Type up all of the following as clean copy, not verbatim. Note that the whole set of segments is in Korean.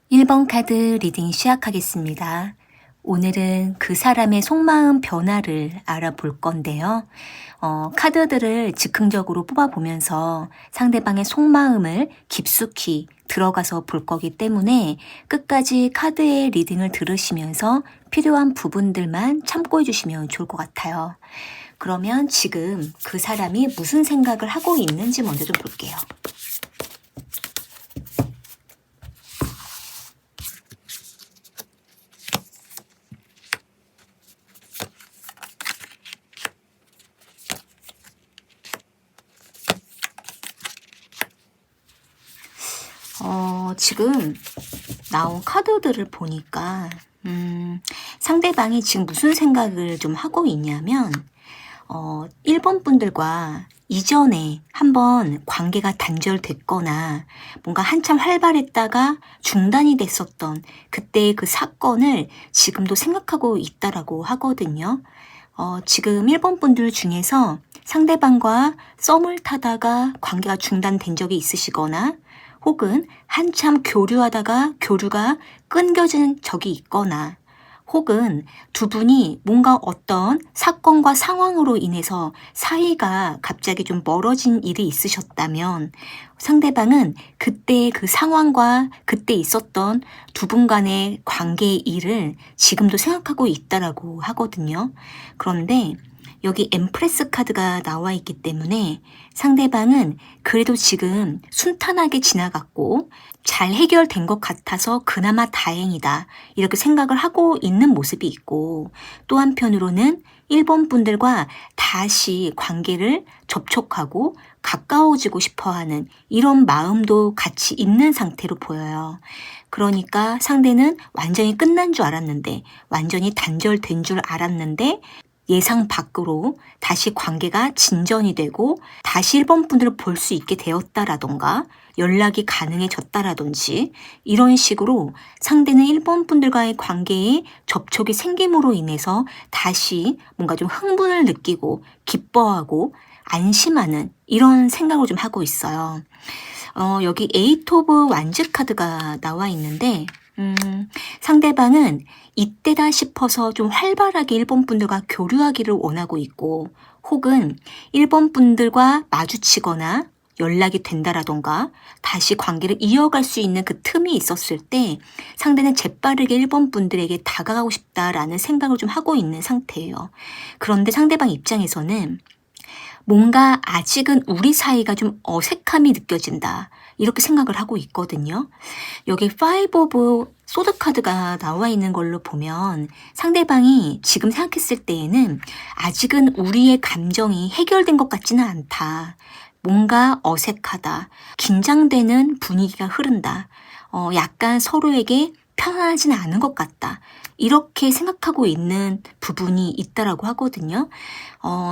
1번 카드 리딩 시작하겠습니다. 오늘은 그 사람의 속마음 변화를 알아볼 건데요. 카드들을 즉흥적으로 뽑아보면서 상대방의 속마음을 깊숙이 들어가서 볼 거기 때문에 끝까지 카드의 리딩을 들으시면서 필요한 부분들만 참고해 주시면 좋을 것 같아요. 그러면 지금 그 사람이 무슨 생각을 하고 있는지 먼저 좀 볼게요. 지금 나온 카드들을 보니까 상대방이 지금 무슨 생각을 좀 하고 있냐면 1번 분들과 이전에 한번 관계가 단절됐거나 뭔가 한참 활발했다가 중단이 됐었던 그때의 그 사건을 지금도 생각하고 있다라고 하거든요. 지금 1번 분들 중에서 상대방과 썸을 타다가 관계가 중단된 적이 있으시거나 혹은 한참 교류하다가 교류가 끊겨진 적이 있거나 혹은 두 분이 뭔가 어떤 사건과 상황으로 인해서 사이가 갑자기 좀 멀어진 일이 있으셨다면 상대방은 그때의 그 상황과 그때 있었던 두 분 간의 관계의 일을 지금도 생각하고 있다라고 하거든요. 그런데 여기 엠프레스 카드가 나와 있기 때문에 상대방은 그래도 지금 순탄하게 지나갔고 잘 해결된 것 같아서 그나마 다행이다 이렇게 생각을 하고 있는 모습이 있고, 또 한편으로는 1번 분들과 다시 관계를 접촉하고 가까워지고 싶어하는 이런 마음도 같이 있는 상태로 보여요. 그러니까 상대는 완전히 끝난 줄 알았는데, 완전히 단절된 줄 알았는데 예상 밖으로 다시 관계가 진전이 되고 다시 1번 분들을 볼 수 있게 되었다라던가 연락이 가능해졌다라든지 이런 식으로 상대는 1번 분들과의 관계에 접촉이 생김으로 인해서 다시 뭔가 좀 흥분을 느끼고 기뻐하고 안심하는 이런 생각을 좀 하고 있어요. 여기 에이트 오브 완즈 카드가 나와 있는데 상대방은 이때다 싶어서 좀 활발하게 1번 분들과 교류하기를 원하고 있고, 혹은 1번 분들과 마주치거나 연락이 된다라던가 다시 관계를 이어갈 수 있는 그 틈이 있었을 때 상대는 재빠르게 1번 분들에게 다가가고 싶다라는 생각을 좀 하고 있는 상태예요. 그런데 상대방 입장에서는 뭔가 아직은 우리 사이가 좀 어색함이 느껴진다 이렇게 생각을 하고 있거든요. 여기 5 오브 소드 카드가 나와 있는 걸로 보면 상대방이 지금 생각했을 때에는 아직은 우리의 감정이 해결된 것 같지는 않다. 뭔가 어색하다. 긴장되는 분위기가 흐른다. 약간 서로에게 편안하지는 않은 것 같다. 이렇게 생각하고 있는 부분이 있다라고 하거든요.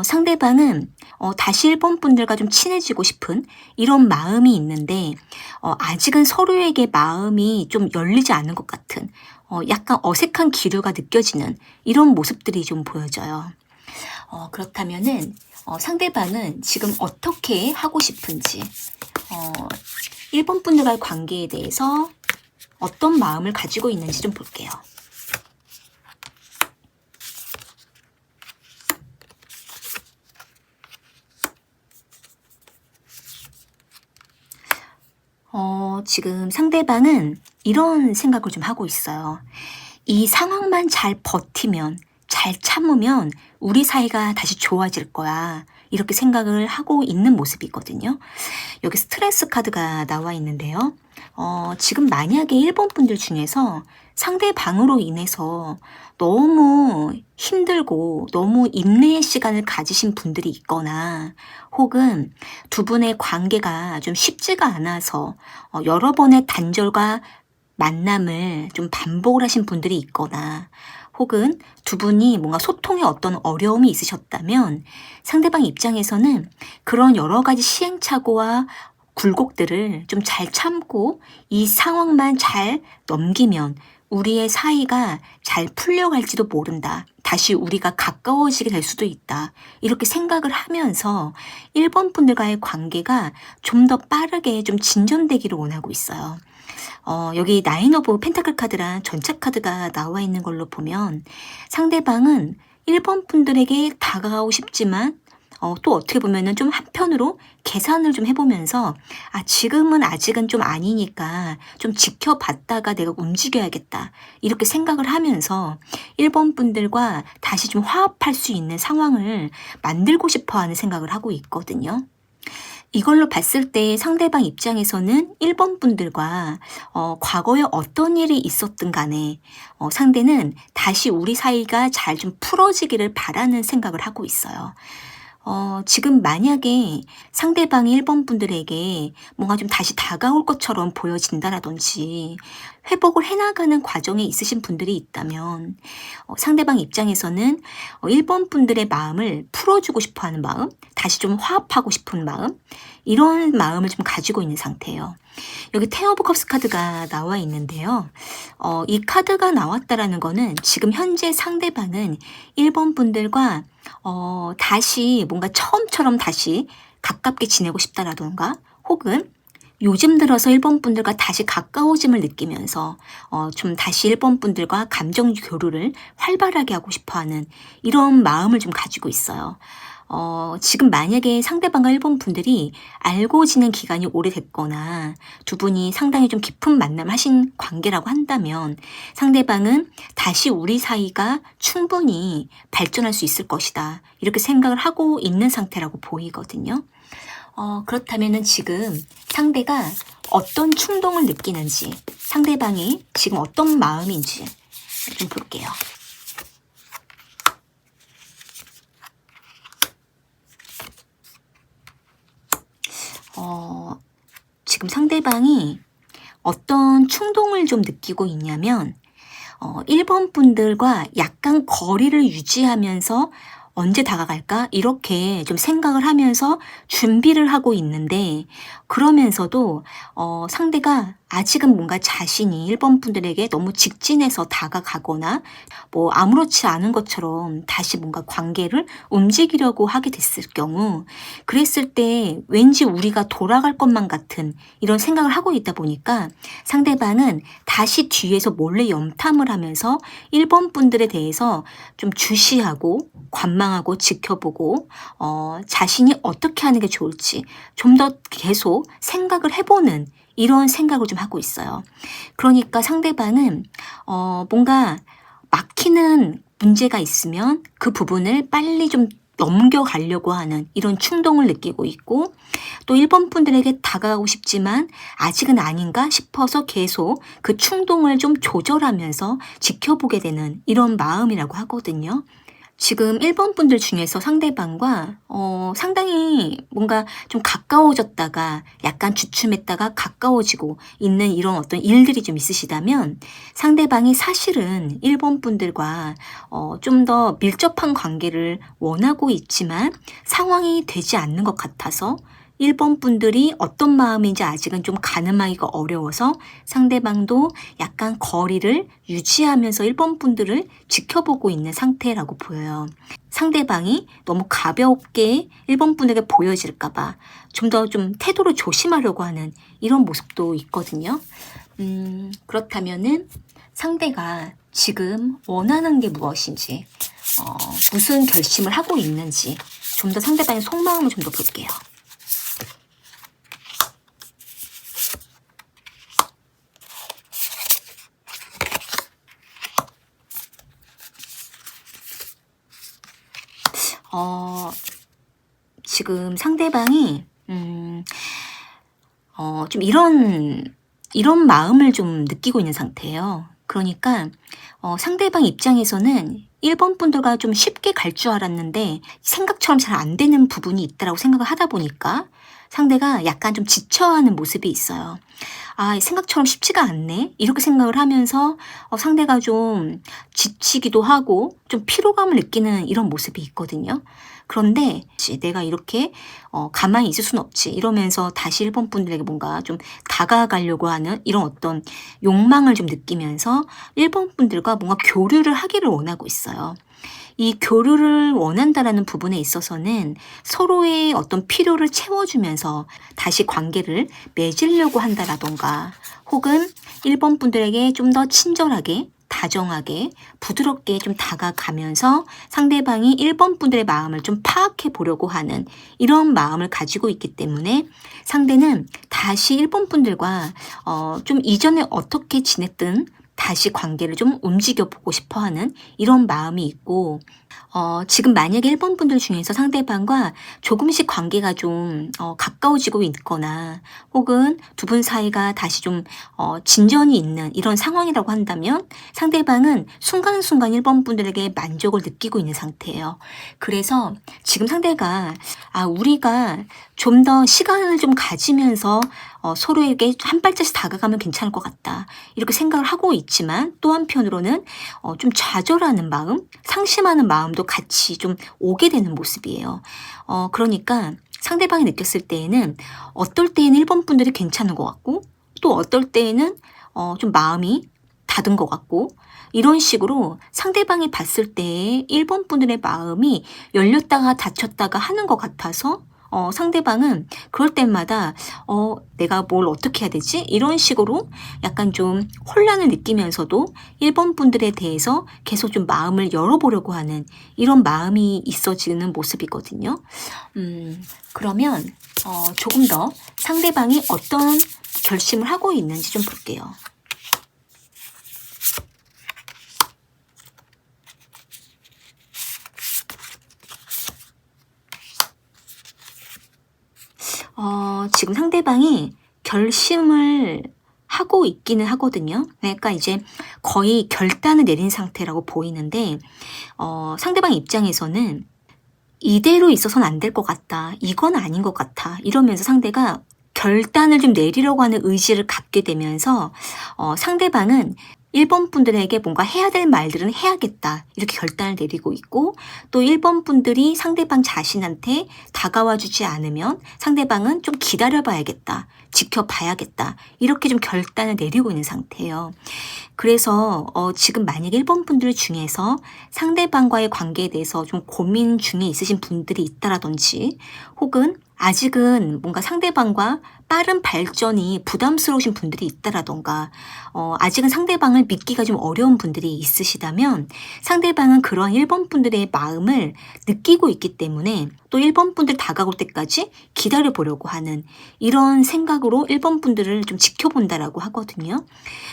상대방은 다시 일본 분들과 좀 친해지고 싶은 이런 마음이 있는데 아직은 서로에게 마음이 좀 열리지 않은 것 같은 약간 어색한 기류가 느껴지는 이런 모습들이 좀 보여져요. 그렇다면은 상대방은 지금 어떻게 하고 싶은지 일본 분들과의 관계에 대해서 어떤 마음을 가지고 있는지 좀 볼게요. 지금 상대방은 이런 생각을 좀 하고 있어요. 이 상황만 잘 버티면, 잘 참으면 우리 사이가 다시 좋아질 거야. 이렇게 생각을 하고 있는 모습이거든요. 여기 스트레스 카드가 나와 있는데요. 지금 만약에 일본 분들 중에서 상대방으로 인해서 너무 힘들고 너무 인내의 시간을 가지신 분들이 있거나 혹은 두 분의 관계가 좀 쉽지가 않아서 여러 번의 단절과 만남을 좀 반복을 하신 분들이 있거나 혹은 두 분이 뭔가 소통에 어떤 어려움이 있으셨다면 상대방 입장에서는 그런 여러 가지 시행착오와 굴곡들을 좀 잘 참고 이 상황만 잘 넘기면 우리의 사이가 잘 풀려갈지도 모른다. 다시 우리가 가까워지게 될 수도 있다. 이렇게 생각을 하면서 일본 분들과의 관계가 좀 더 빠르게 좀 진전되기를 원하고 있어요. 여기 나인 오브 펜타클 카드랑 전차 카드가 나와 있는 걸로 보면 상대방은 일본 분들에게 다가가고 싶지만 또 어떻게 보면은 좀 한편으로 계산을 좀 해보면서 지금은 아직은 좀 아니니까 좀 지켜봤다가 내가 움직여야겠다 이렇게 생각을 하면서 일본 분들과 다시 좀 화합할 수 있는 상황을 만들고 싶어 하는 생각을 하고 있거든요. 이걸로 봤을 때 상대방 입장에서는 일본 분들과 과거에 어떤 일이 있었든 간에 상대는 다시 우리 사이가 잘 좀 풀어지기를 바라는 생각을 하고 있어요. 지금 만약에 상대방이 일본 분들에게 뭔가 좀 다시 다가올 것처럼 보여진다라든지 회복을 해나가는 과정에 있으신 분들이 있다면 상대방 입장에서는 일본 분들의 마음을 풀어주고 싶어하는 마음, 다시 좀 화합하고 싶은 마음, 이런 마음을 좀 가지고 있는 상태예요. 여기 텐 오브 컵스 카드가 나와 있는데요. 이 카드가 나왔다라는 거는 지금 현재 상대방은 일본 분들과 다시 뭔가 처음처럼 다시 가깝게 지내고 싶다라던가 혹은 요즘 들어서 일본 분들과 다시 가까워짐을 느끼면서 좀 다시 일본 분들과 감정 교류를 활발하게 하고 싶어하는 이런 마음을 좀 가지고 있어요. 지금 만약에 상대방과 일본 분들이 알고 지낸 기간이 오래됐거나 두 분이 상당히 좀 깊은 만남을 하신 관계라고 한다면 상대방은 다시 우리 사이가 충분히 발전할 수 있을 것이다. 이렇게 생각을 하고 있는 상태라고 보이거든요. 그렇다면은 지금 상대가 어떤 충동을 느끼는지, 상대방이 지금 어떤 마음인지 좀 볼게요. 지금 상대방이 어떤 충동을 좀 느끼고 있냐면, 일본 분들과 약간 거리를 유지하면서 언제 다가갈까? 이렇게 좀 생각을 하면서 준비를 하고 있는데, 그러면서도 상대가 아직은 뭔가 자신이 일본 분들에게 너무 직진해서 다가가거나 뭐 아무렇지 않은 것처럼 다시 뭔가 관계를 움직이려고 하게 됐을 경우, 그랬을 때 왠지 우리가 돌아갈 것만 같은 이런 생각을 하고 있다 보니까 상대방은 다시 뒤에서 몰래 염탐을 하면서 일본 분들에 대해서 좀 주시하고 관망하고 지켜보고 자신이 어떻게 하는 게 좋을지 좀 더 계속 생각을 해보는 이런 생각을 좀 하고 있어요. 그러니까 상대방은 뭔가 막히는 문제가 있으면 그 부분을 빨리 좀 넘겨가려고 하는 이런 충동을 느끼고 있고, 또 1번 분들에게 다가가고 싶지만 아직은 아닌가 싶어서 계속 그 충동을 좀 조절하면서 지켜보게 되는 이런 마음이라고 하거든요. 지금 1번 분들 중에서 상대방과 상당히 뭔가 좀 가까워졌다가 약간 주춤했다가 가까워지고 있는 이런 어떤 일들이 좀 있으시다면, 상대방이 사실은 1번 분들과 좀 더 밀접한 관계를 원하고 있지만 상황이 되지 않는 것 같아서 1번 분들이 어떤 마음인지 아직은 좀 가늠하기가 어려워서 상대방도 약간 거리를 유지하면서 1번 분들을 지켜보고 있는 상태라고 보여요. 상대방이 너무 가볍게 1번 분에게 보여질까봐 좀 더 좀 태도를 조심하려고 하는 이런 모습도 있거든요. 그렇다면은 상대가 지금 원하는 게 무엇인지, 무슨 결심을 하고 있는지 좀 더 상대방의 속마음을 좀 더 볼게요. 지금 상대방이 좀 이런 마음을 좀 느끼고 있는 상태예요. 그러니까 상대방 입장에서는 1번 분들과 좀 쉽게 갈 줄 알았는데 생각처럼 잘 안 되는 부분이 있다라고 생각을 하다 보니까 상대가 약간 좀 지쳐하는 모습이 있어요. 아, 생각처럼 쉽지가 않네, 이렇게 생각을 하면서 상대가 좀 지치기도 하고 좀 피로감을 느끼는 이런 모습이 있거든요. 그런데 내가 이렇게 가만히 있을 순 없지 이러면서 다시 1번 분들에게 뭔가 좀 다가가려고 하는 이런 어떤 욕망을 좀 느끼면서 1번 분들과 뭔가 교류를 하기를 원하고 있어요. 이 교류를 원한다라는 부분에 있어서는 서로의 어떤 필요를 채워주면서 다시 관계를 맺으려고 한다라던가, 혹은 1번 분들에게 좀 더 친절하게 다정하게 부드럽게 좀 다가가면서 상대방이 1번 분들의 마음을 좀 파악해 보려고 하는 이런 마음을 가지고 있기 때문에 상대는 다시 1번 분들과 좀 이전에 어떻게 지냈든 다시 관계를 좀 움직여 보고 싶어 하는 이런 마음이 있고, 지금 만약에 1번 분들 중에서 상대방과 조금씩 관계가 좀 가까워지고 있거나 혹은 두 분 사이가 다시 좀 진전이 있는 이런 상황이라고 한다면 상대방은 순간순간 1번 분들에게 만족을 느끼고 있는 상태예요. 그래서 지금 상대가 우리가 좀 더 시간을 좀 가지면서 서로에게 한 발짝씩 다가가면 괜찮을 것 같다, 이렇게 생각을 하고 있지만 또 한편으로는 좀 좌절하는 마음, 상심하는 마음도 같이 좀 오게 되는 모습이에요. 그러니까 상대방이 느꼈을 때에는 어떨 때에는 1번 분들이 괜찮은 것 같고 또 어떨 때에는 좀 마음이 닫은 것 같고, 이런 식으로 상대방이 봤을 때 1번 분들의 마음이 열렸다가 닫혔다가 하는 것 같아서 상대방은 그럴 때마다 내가 뭘 어떻게 해야 되지? 이런 식으로 약간 좀 혼란을 느끼면서도 1번 분들에 대해서 계속 좀 마음을 열어보려고 하는 이런 마음이 있어지는 모습이거든요. 그러면 조금 더 상대방이 어떤 결심을 하고 있는지 좀 볼게요. 지금 상대방이 결심을 하고 있기는 하거든요. 그러니까 이제 거의 결단을 내린 상태라고 보이는데, 상대방 입장에서는 이대로 있어서는 안 될 것 같다, 이건 아닌 것 같아, 이러면서 상대가 결단을 좀 내리려고 하는 의지를 갖게 되면서 상대방은 1번 분들에게 뭔가 해야 될 말들은 해야겠다, 이렇게 결단을 내리고 있고, 또 1번 분들이 상대방 자신한테 다가와 주지 않으면 상대방은 좀 기다려봐야겠다, 지켜봐야겠다, 이렇게 좀 결단을 내리고 있는 상태예요. 그래서 지금 만약 1번 분들 중에서 상대방과의 관계에 대해서 좀 고민 중에 있으신 분들이 있다라든지, 혹은 아직은 뭔가 상대방과 빠른 발전이 부담스러우신 분들이 있다라던가, 아직은 상대방을 믿기가 좀 어려운 분들이 있으시다면 상대방은 그런 1번 분들의 마음을 느끼고 있기 때문에 또 1번 분들 다가올 때까지 기다려 보려고 하는 이런 생각으로 1번 분들을 좀 지켜본다라고 하거든요.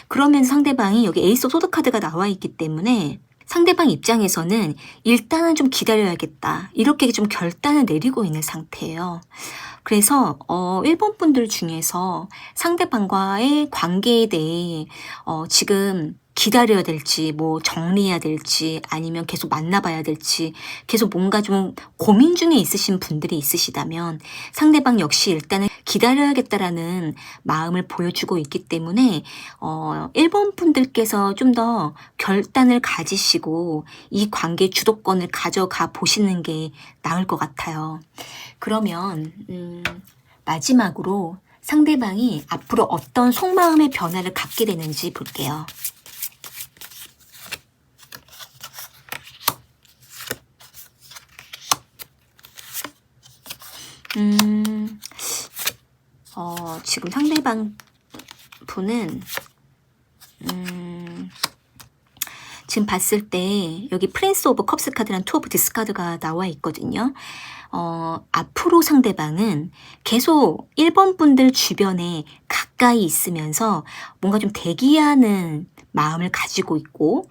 그러면서 상대방이 여기 에이스 오브 소드 카드가 나와 있기 때문에 상대방 입장에서는 일단은 좀 기다려야겠다. 이렇게 좀 결단을 내리고 있는 상태예요. 그래서 1번 분들 중에서 상대방과의 관계에 대해 지금 기다려야 될지, 뭐 정리해야 될지, 아니면 계속 만나봐야 될지, 계속 뭔가 좀 고민 중에 있으신 분들이 있으시다면 상대방 역시 일단은 기다려야겠다라는 마음을 보여주고 있기 때문에 1번 분들께서 좀 더 결단을 가지시고 이 관계 주도권을 가져가 보시는 게 나을 것 같아요. 그러면 마지막으로 상대방이 앞으로 어떤 속마음의 변화를 갖게 되는지 볼게요. 지금 상대방 분은 지금 봤을 때 여기 프린스 오브 컵스 카드랑 투 오브 디스 카드가 나와 있거든요. 앞으로 상대방은 계속 1번 분들 주변에 가까이 있으면서 뭔가 좀 대기하는 마음을 가지고 있고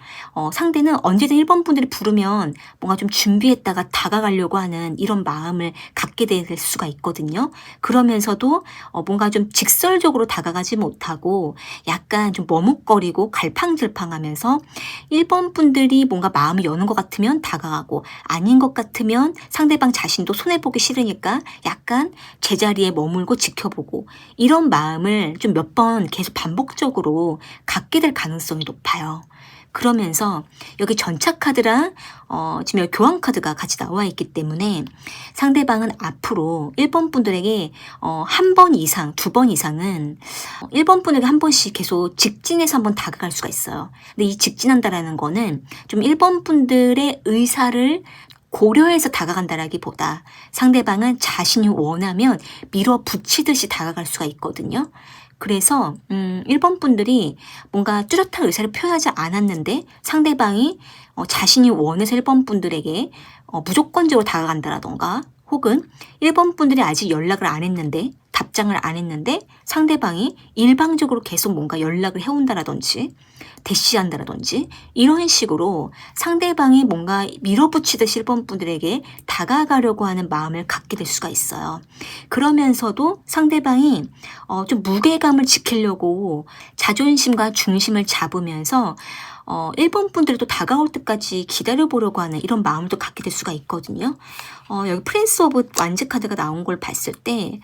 상대는 언제든 1번 분들이 부르면 뭔가 좀 준비했다가 다가가려고 하는 이런 마음을 갖게 될 수가 있거든요. 그러면서도 뭔가 좀 직설적으로 다가가지 못하고 약간 좀 머뭇거리고 갈팡질팡하면서 1번 분들이 뭔가 마음을 여는 것 같으면 다가가고 아닌 것 같으면 상대방 자신도 손해보기 싫으니까 약간 제자리에 머물고 지켜보고 이런 마음을 좀 몇 번 계속 반복적으로 갖게 될 가능성이 높아요. 그러면서 여기 전차 카드랑 지금 여기 교환 카드가 같이 나와 있기 때문에 상대방은 앞으로 1번 분들에게 한 번 이상, 2번 이상은 1번 분에게 한 번씩 계속 직진해서 한번 다가갈 수가 있어요. 근데 이 직진한다라는 거는 좀 1번 분들의 의사를 고려해서 다가간다라기보다 상대방은 자신이 원하면 밀어붙이듯이 다가갈 수가 있거든요. 그래서 1번 분들이 뭔가 뚜렷한 의사를 표현하지 않았는데 상대방이 자신이 원해서 1번 분들에게 무조건적으로 다가간다라던가 혹은 1번 분들이 아직 연락을 안 했는데 답장을 안 했는데 상대방이 일방적으로 계속 뭔가 연락을 해온다라든지 대시한다라든지 이런 식으로 상대방이 뭔가 밀어붙이듯이 1번 분들에게 다가가려고 하는 마음을 갖게 될 수가 있어요. 그러면서도 상대방이 좀 무게감을 지키려고 자존심과 중심을 잡으면서 1번 분들도 다가올 때까지 기다려보려고 하는 이런 마음도 갖게 될 수가 있거든요. 여기 프린스 오브 완즈 카드가 나온 걸 봤을 때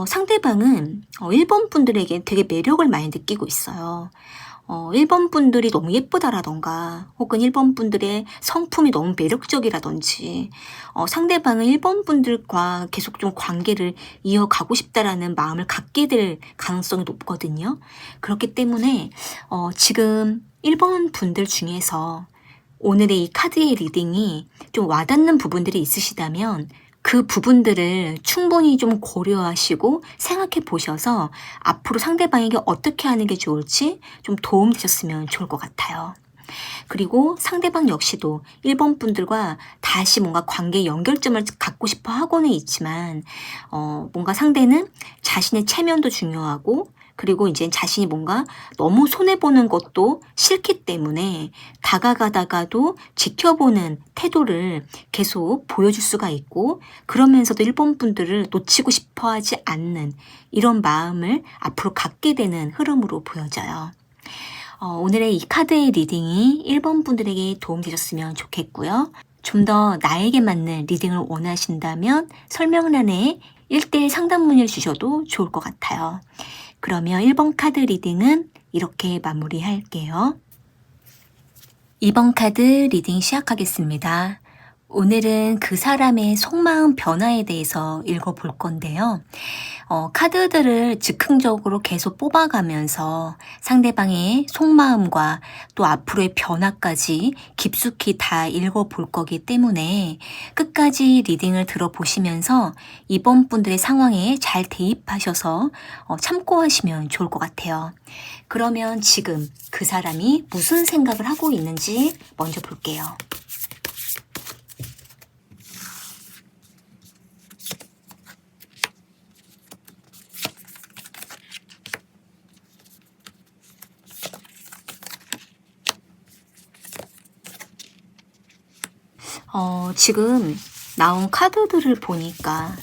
상대방은 1번 분들에게 되게 매력을 많이 느끼고 있어요. 1번 분들이 너무 예쁘다라던가 혹은 1번 분들의 성품이 너무 매력적이라든지 상대방은 1번 분들과 계속 좀 관계를 이어가고 싶다라는 마음을 갖게 될 가능성이 높거든요. 그렇기 때문에 지금 1번 분들 중에서 오늘의 이 카드의 리딩이 좀 와닿는 부분들이 있으시다면 그 부분들을 충분히 좀 고려하시고 생각해 보셔서 앞으로 상대방에게 어떻게 하는 게 좋을지 좀 도움 되셨으면 좋을 것 같아요. 그리고 상대방 역시도 1번 분들과 다시 뭔가 관계 연결점을 갖고 싶어 하고는 있지만 뭔가 상대는 자신의 체면도 중요하고 그리고 이제 자신이 뭔가 너무 손해보는 것도 싫기 때문에 다가가다가도 지켜보는 태도를 계속 보여줄 수가 있고 그러면서도 1번 분들을 놓치고 싶어 하지 않는 이런 마음을 앞으로 갖게 되는 흐름으로 보여져요. 오늘의 이 카드의 리딩이 1번 분들에게 도움되셨으면 좋겠고요. 좀 더 나에게 맞는 리딩을 원하신다면 설명란에 1대1 상담 문의를 주셔도 좋을 것 같아요. 그러면 1번 카드 리딩은 이렇게 마무리할게요. 2번 카드 리딩 시작하겠습니다. 오늘은 그 사람의 속마음 변화에 대해서 읽어볼 건데요. 카드들을 즉흥적으로 계속 뽑아가면서 상대방의 속마음과 또 앞으로의 변화까지 깊숙이 다 읽어볼 거기 때문에 끝까지 리딩을 들어보시면서 이번 분들의 상황에 잘 대입하셔서 참고하시면 좋을 것 같아요. 그러면 지금 그 사람이 무슨 생각을 하고 있는지 먼저 볼게요. 지금 나온 카드들을 보니까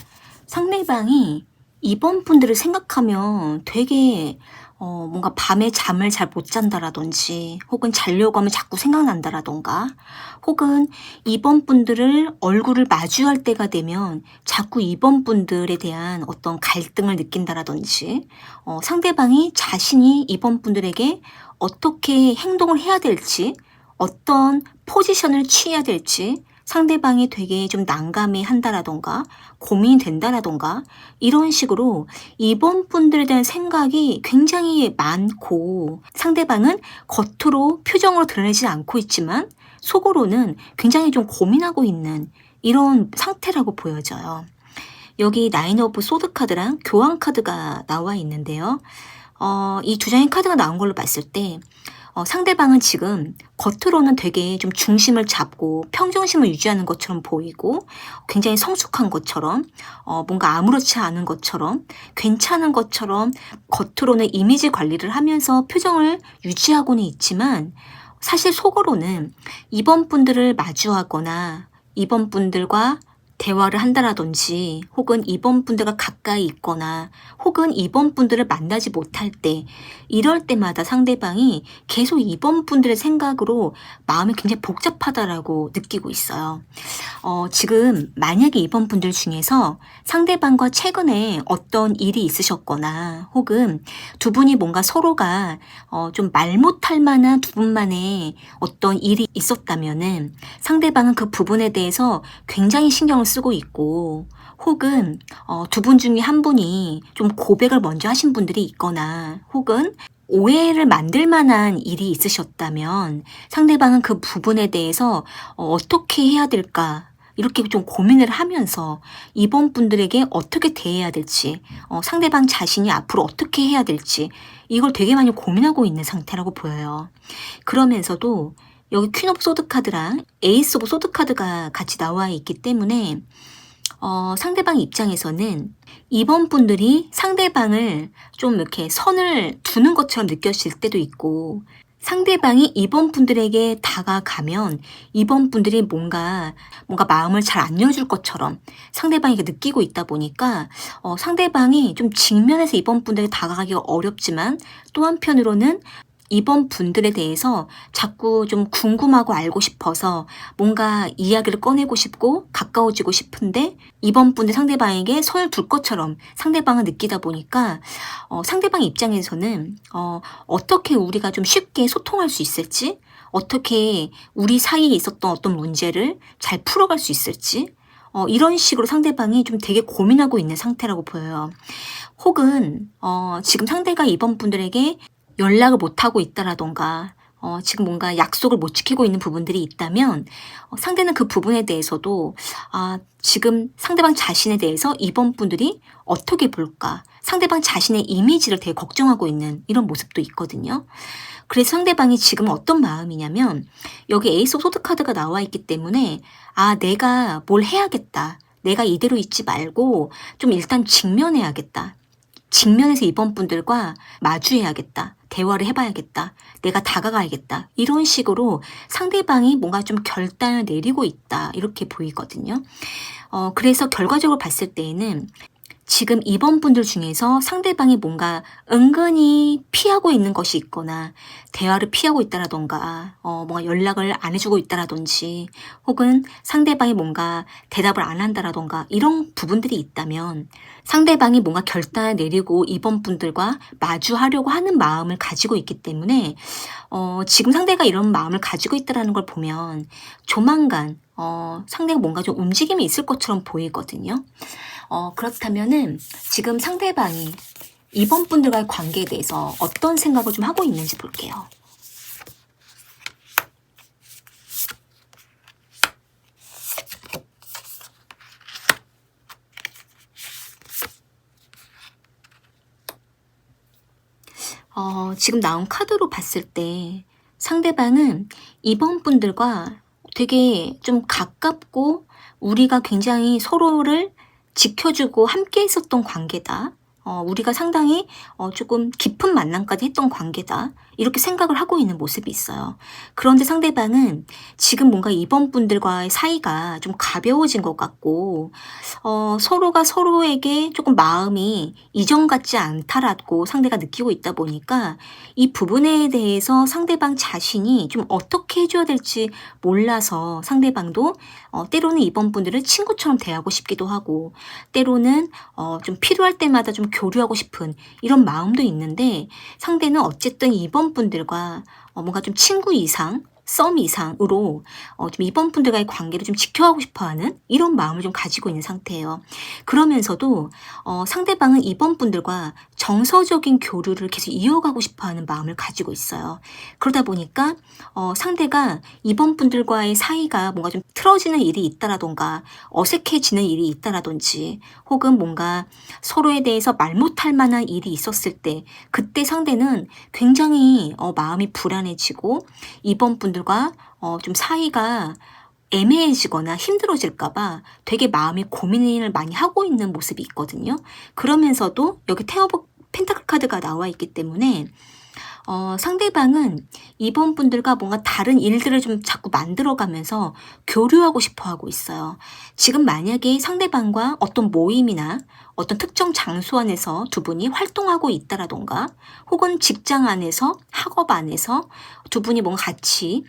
상대방이 이번 분들을 생각하면 되게 뭔가 밤에 잠을 잘 못 잔다라든지 혹은 자려고 하면 자꾸 생각난다라던가 혹은 이번 분들을 얼굴을 마주할 때가 되면 자꾸 이번 분들에 대한 어떤 갈등을 느낀다라든지 상대방이 자신이 이번 분들에게 어떻게 행동을 해야 될지 어떤 포지션을 취해야 될지 상대방이 되게 좀 난감해 한다라던가 고민이 된다라던가 이런 식으로 이번 분들에 대한 생각이 굉장히 많고 상대방은 겉으로 표정으로 드러내지 않고 있지만 속으로는 굉장히 좀 고민하고 있는 이런 상태라고 보여져요. 여기 나인 오브 소드 카드랑 교황 카드가 나와 있는데요. 이 두 장의 카드가 나온 걸로 봤을 때 상대방은 지금 겉으로는 되게 좀 중심을 잡고 평정심을 유지하는 것처럼 보이고 굉장히 성숙한 것처럼 뭔가 아무렇지 않은 것처럼 괜찮은 것처럼 겉으로는 이미지 관리를 하면서 표정을 유지하고는 있지만 사실 속으로는 이번 분들을 마주하거나 이번 분들과 대화를 한다라든지 혹은 이번 분들과 가까이 있거나 혹은 이번 분들을 만나지 못할 때 이럴 때마다 상대방이 계속 이번 분들의 생각으로 마음이 굉장히 복잡하다라고 느끼고 있어요. 지금 만약에 이번 분들 중에서 상대방과 최근에 어떤 일이 있으셨거나 혹은 두 분이 뭔가 서로가 좀 말 못할 만한 두 분만의 어떤 일이 있었다면은 상대방은 그 부분에 대해서 굉장히 신경을 쓰고 있고 혹은 두 분 중에 한 분이 좀 고백을 먼저 하신 분들이 있거나 혹은 오해를 만들 만한 일이 있으셨다면 상대방은 그 부분에 대해서 어떻게 해야 될까 이렇게 좀 고민을 하면서 이번 분들에게 어떻게 대해야 될지 상대방 자신이 앞으로 어떻게 해야 될지 이걸 되게 많이 고민하고 있는 상태라고 보여요. 그러면서도 여기 퀸 오브 소드 카드랑 에이스 오브 소드 카드가 같이 나와 있기 때문에 상대방 입장에서는 이번 분들이 상대방을 좀 이렇게 선을 두는 것처럼 느껴질 때도 있고 상대방이 이번 분들에게 다가가면 이번 분들이 뭔가 마음을 잘 안 열어줄 것처럼 상대방이 느끼고 있다 보니까 상대방이 좀 직면해서 이번 분들에게 다가가기가 어렵지만 또 한편으로는 이번 분들에 대해서 자꾸 좀 궁금하고 알고 싶어서 뭔가 이야기를 꺼내고 싶고 가까워지고 싶은데 이번 분들 상대방에게 손을 둘 것처럼 상대방을 느끼다 보니까 상대방 입장에서는 어떻게 우리가 좀 쉽게 소통할 수 있을지 어떻게 우리 사이에 있었던 어떤 문제를 잘 풀어갈 수 있을지 이런 식으로 상대방이 좀 되게 고민하고 있는 상태라고 보여요. 혹은 지금 상대가 이번 분들에게 연락을 못하고 있다라던가 지금 뭔가 약속을 못 지키고 있는 부분들이 있다면 상대는 그 부분에 대해서도 지금 상대방 자신에 대해서 이번 분들이 어떻게 볼까 상대방 자신의 이미지를 되게 걱정하고 있는 이런 모습도 있거든요. 그래서 상대방이 지금 어떤 마음이냐면 여기 에이스 오브 소드 카드가 나와 있기 때문에 내가 뭘 해야겠다. 내가 이대로 있지 말고 좀 일단 직면해야겠다. 직면해서 이번 분들과 마주해야겠다. 대화를 해봐야겠다. 내가 다가가야겠다. 이런 식으로 상대방이 뭔가 좀 결단을 내리고 있다. 이렇게 보이거든요. 그래서 결과적으로 봤을 때에는 지금 이번 분들 중에서 상대방이 뭔가 은근히 피하고 있는 것이 있거나 대화를 피하고 있다라던가 뭔가 연락을 안 해주고 있다라든지 혹은 상대방이 뭔가 대답을 안 한다라던가 이런 부분들이 있다면 상대방이 뭔가 결단을 내리고 이번 분들과 마주하려고 하는 마음을 가지고 있기 때문에 지금 상대가 이런 마음을 가지고 있다는 걸 보면 조만간 상대가 뭔가 좀 움직임이 있을 것처럼 보이거든요. 그렇다면은 지금 상대방이 이번 분들과의 관계에 대해서 어떤 생각을 좀 하고 있는지 볼게요. 지금 나온 카드로 봤을 때 상대방은 이번 분들과 되게 좀 가깝고 우리가 굉장히 서로를 지켜주고 함께 있었던 관계다. 우리가 상당히 조금 깊은 만남까지 했던 관계다. 이렇게 생각을 하고 있는 모습이 있어요. 그런데 상대방은 지금 뭔가 이번 분들과의 사이가 좀 가벼워진 것 같고, 서로가 서로에게 조금 마음이 이전 같지 않다라고 상대가 느끼고 있다 보니까 이 부분에 대해서 상대방 자신이 좀 어떻게 해줘야 될지 몰라서 상대방도 때로는 이번 분들을 친구처럼 대하고 싶기도 하고, 때로는 좀 필요할 때마다 좀 교류하고 싶은 이런 마음도 있는데, 상대는 어쨌든 이번 분들과 뭔가 좀 친구 이상, 썸 이상으로 좀 이번 분들과의 관계를 좀 지켜가고 싶어하는 이런 마음을 좀 가지고 있는 상태예요. 그러면서도 상대방은 이번 분들과 정서적인 교류를 계속 이어가고 싶어하는 마음을 가지고 있어요. 그러다 보니까 상대가 이번 분들과의 사이가 뭔가 좀 틀어지는 일이 있다라던가 어색해지는 일이 있다라든지, 혹은 뭔가 서로에 대해서 말 못할 만한 일이 있었을 때, 그때 상대는 굉장히 마음이 불안해지고 이번 분들과 좀 사이가 애매해지거나 힘들어질까봐 되게 마음이 고민을 많이 하고 있는 모습이 있거든요. 그러면서도 여기 텐 오브 펜타클 카드가 나와 있기 때문에 상대방은 이번 분들과 뭔가 다른 일들을 좀 자꾸 만들어가면서 교류하고 싶어 하고 있어요. 지금 만약에 상대방과 어떤 모임이나 어떤 특정 장소 안에서 두 분이 활동하고 있다라던가, 혹은 직장 안에서, 학업 안에서 두 분이 뭔가 같이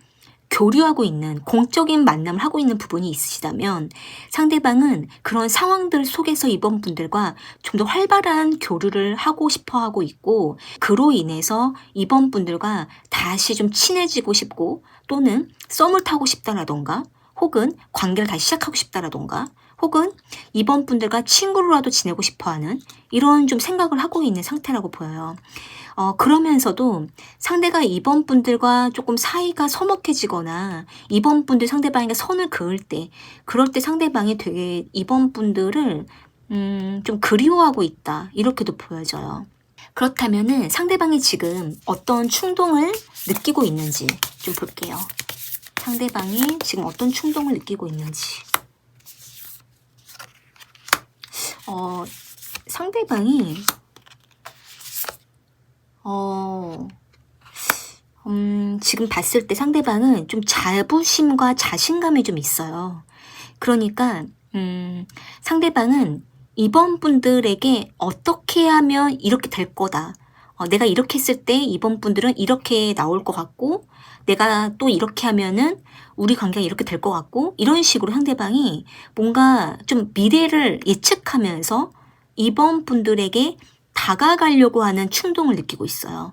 교류하고 있는, 공적인 만남을 하고 있는 부분이 있으시다면, 상대방은 그런 상황들 속에서 이번 분들과 좀 더 활발한 교류를 하고 싶어 하고 있고, 그로 인해서 이번 분들과 다시 좀 친해지고 싶고, 또는 썸을 타고 싶다라던가, 혹은 관계를 다시 시작하고 싶다라던가, 혹은 이번 분들과 친구로라도 지내고 싶어 하는 이런 좀 생각을 하고 있는 상태라고 보여요. 그러면서도 상대가 이번 분들과 조금 사이가 서먹해지거나 이번 분들 상대방에게 선을 그을 때, 그럴 때 상대방이 되게 이번 분들을 좀 그리워하고 있다, 이렇게도 보여져요. 그렇다면은 상대방이 지금 어떤 충동을 느끼고 있는지 좀 볼게요. 상대방이 지금 어떤 충동을 느끼고 있는지. 상대방이 지금 봤을 때 상대방은 좀 자부심과 자신감이 좀 있어요. 그러니까 상대방은 이번 분들에게 어떻게 하면 이렇게 될 거다, 내가 이렇게 했을 때 이번 분들은 이렇게 나올 것 같고, 내가 또 이렇게 하면은 우리 관계가 이렇게 될 것 같고, 이런 식으로 상대방이 뭔가 좀 미래를 예측하면서 이번 분들에게 다가가려고 하는 충동을 느끼고 있어요.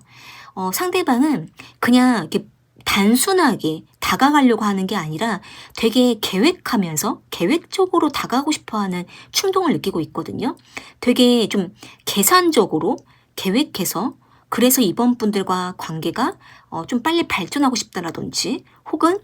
상대방은 그냥 이렇게 단순하게 다가가려고 하는 게 아니라 되게 계획하면서 계획적으로 다가가고 싶어 하는 충동을 느끼고 있거든요. 되게 좀 계산적으로 계획해서, 그래서 이번 분들과 관계가 좀 빨리 발전하고 싶다라든지, 혹은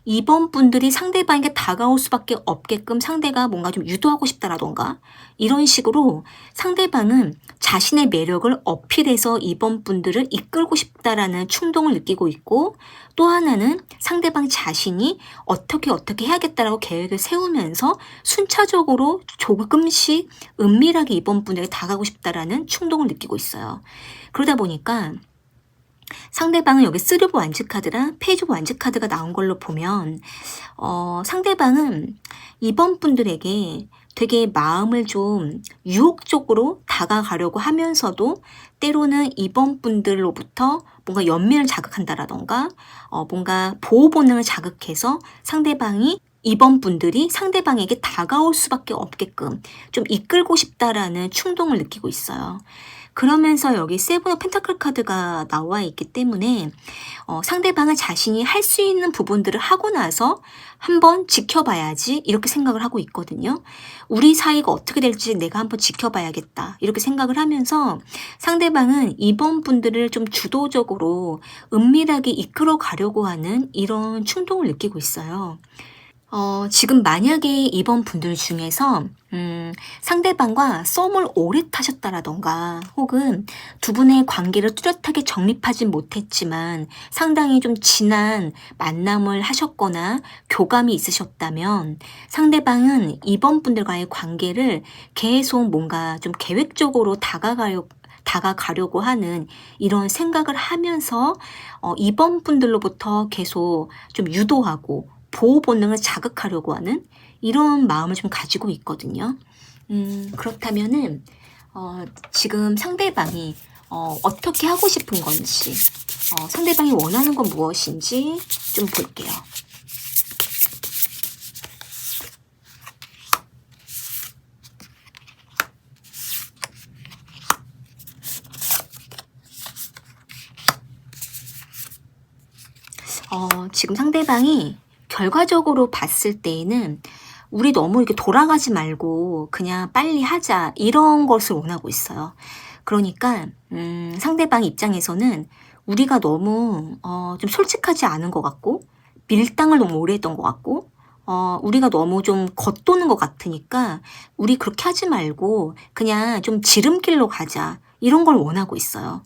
이번 분들이 상대방에게 다가올 수밖에 없게끔 상대가 뭔가 좀 유도하고 싶다라던가, 이런 식으로 상대방은 자신의 매력을 어필해서 이번 분들을 이끌고 싶다라는 충동을 느끼고 있고, 또 하나는 상대방 자신이 어떻게 해야겠다라고 계획을 세우면서 순차적으로 조금씩 은밀하게 이번 분에게 다가가고 싶다라는 충동을 느끼고 있어요. 그러다 보니까 상대방은 여기 3 오브 완즈 카드랑 페이지 오브 완즈 카드가 나온 걸로 보면 상대방은 이번 분들에게 되게 마음을 좀 유혹적으로 다가가려고 하면서도, 때로는 이번 분들로부터 뭔가 연민을 자극한다라던가 뭔가 보호 본능을 자극해서 상대방이 이번 분들이 상대방에게 다가올 수밖에 없게끔 좀 이끌고 싶다라는 충동을 느끼고 있어요. 그러면서 여기 세븐 오브 펜타클 카드가 나와 있기 때문에 상대방은 자신이 할 수 있는 부분들을 하고 나서 한번 지켜봐야지, 이렇게 생각을 하고 있거든요. 우리 사이가 어떻게 될지 내가 한번 지켜봐야겠다, 이렇게 생각을 하면서 상대방은 이번 분들을 좀 주도적으로 은밀하게 이끌어 가려고 하는 이런 충동을 느끼고 있어요. 지금 만약에 이번 분들 중에서 상대방과 썸을 오래 타셨다라던가, 혹은 두 분의 관계를 뚜렷하게 정립하진 못했지만 상당히 좀 진한 만남을 하셨거나 교감이 있으셨다면, 상대방은 이번 분들과의 관계를 계속 뭔가 좀 계획적으로 다가가려고 하는 이런 생각을 하면서 2번 분들로부터 계속 좀 유도하고 보호 본능을 자극하려고 하는 이런 마음을 좀 가지고 있거든요. 그렇다면은 지금 상대방이 어떻게 하고 싶은 건지, 상대방이 원하는 건 무엇인지 좀 볼게요. 지금 상대방이 결과적으로 봤을 때에는 우리 너무 이렇게 돌아가지 말고 그냥 빨리 하자 이런 것을 원하고 있어요. 그러니까 상대방 입장에서는 우리가 너무 좀 솔직하지 않은 것 같고 밀당을 너무 오래 했던 것 같고 우리가 너무 좀 겉도는 것 같으니까 우리 그렇게 하지 말고 그냥 좀 지름길로 가자 이런 걸 원하고 있어요.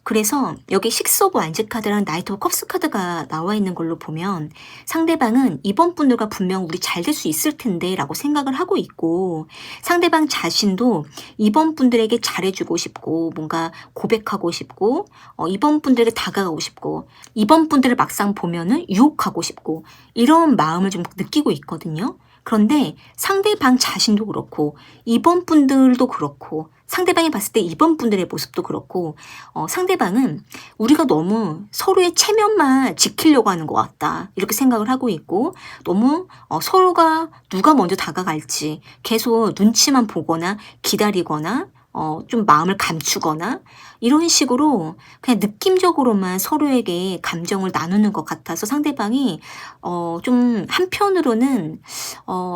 그래서 여기 식스 오브 완즈 카드랑 나이트 오브 컵스 카드가 나와 있는 걸로 보면 상대방은 이번 분들과 분명 우리 잘 될 수 있을 텐데 라고 생각을 하고 있고, 상대방 자신도 이번 분들에게 잘해주고 싶고 뭔가 고백하고 싶고 이번 분들에게 다가가고 싶고 이번 분들을 막상 보면은 유혹하고 싶고 이런 마음을 좀 느끼고 있거든요. 그런데 상대방 자신도 그렇고 이번 분들도 그렇고 상대방이 봤을 때 이번 분들의 모습도 그렇고 상대방은 우리가 너무 서로의 체면만 지키려고 하는 것 같다 이렇게 생각을 하고 있고, 너무 서로가 누가 먼저 다가갈지 계속 눈치만 보거나 기다리거나 좀 마음을 감추거나 이런 식으로 그냥 느낌적으로만 서로에게 감정을 나누는 것 같아서 상대방이 좀 한편으로는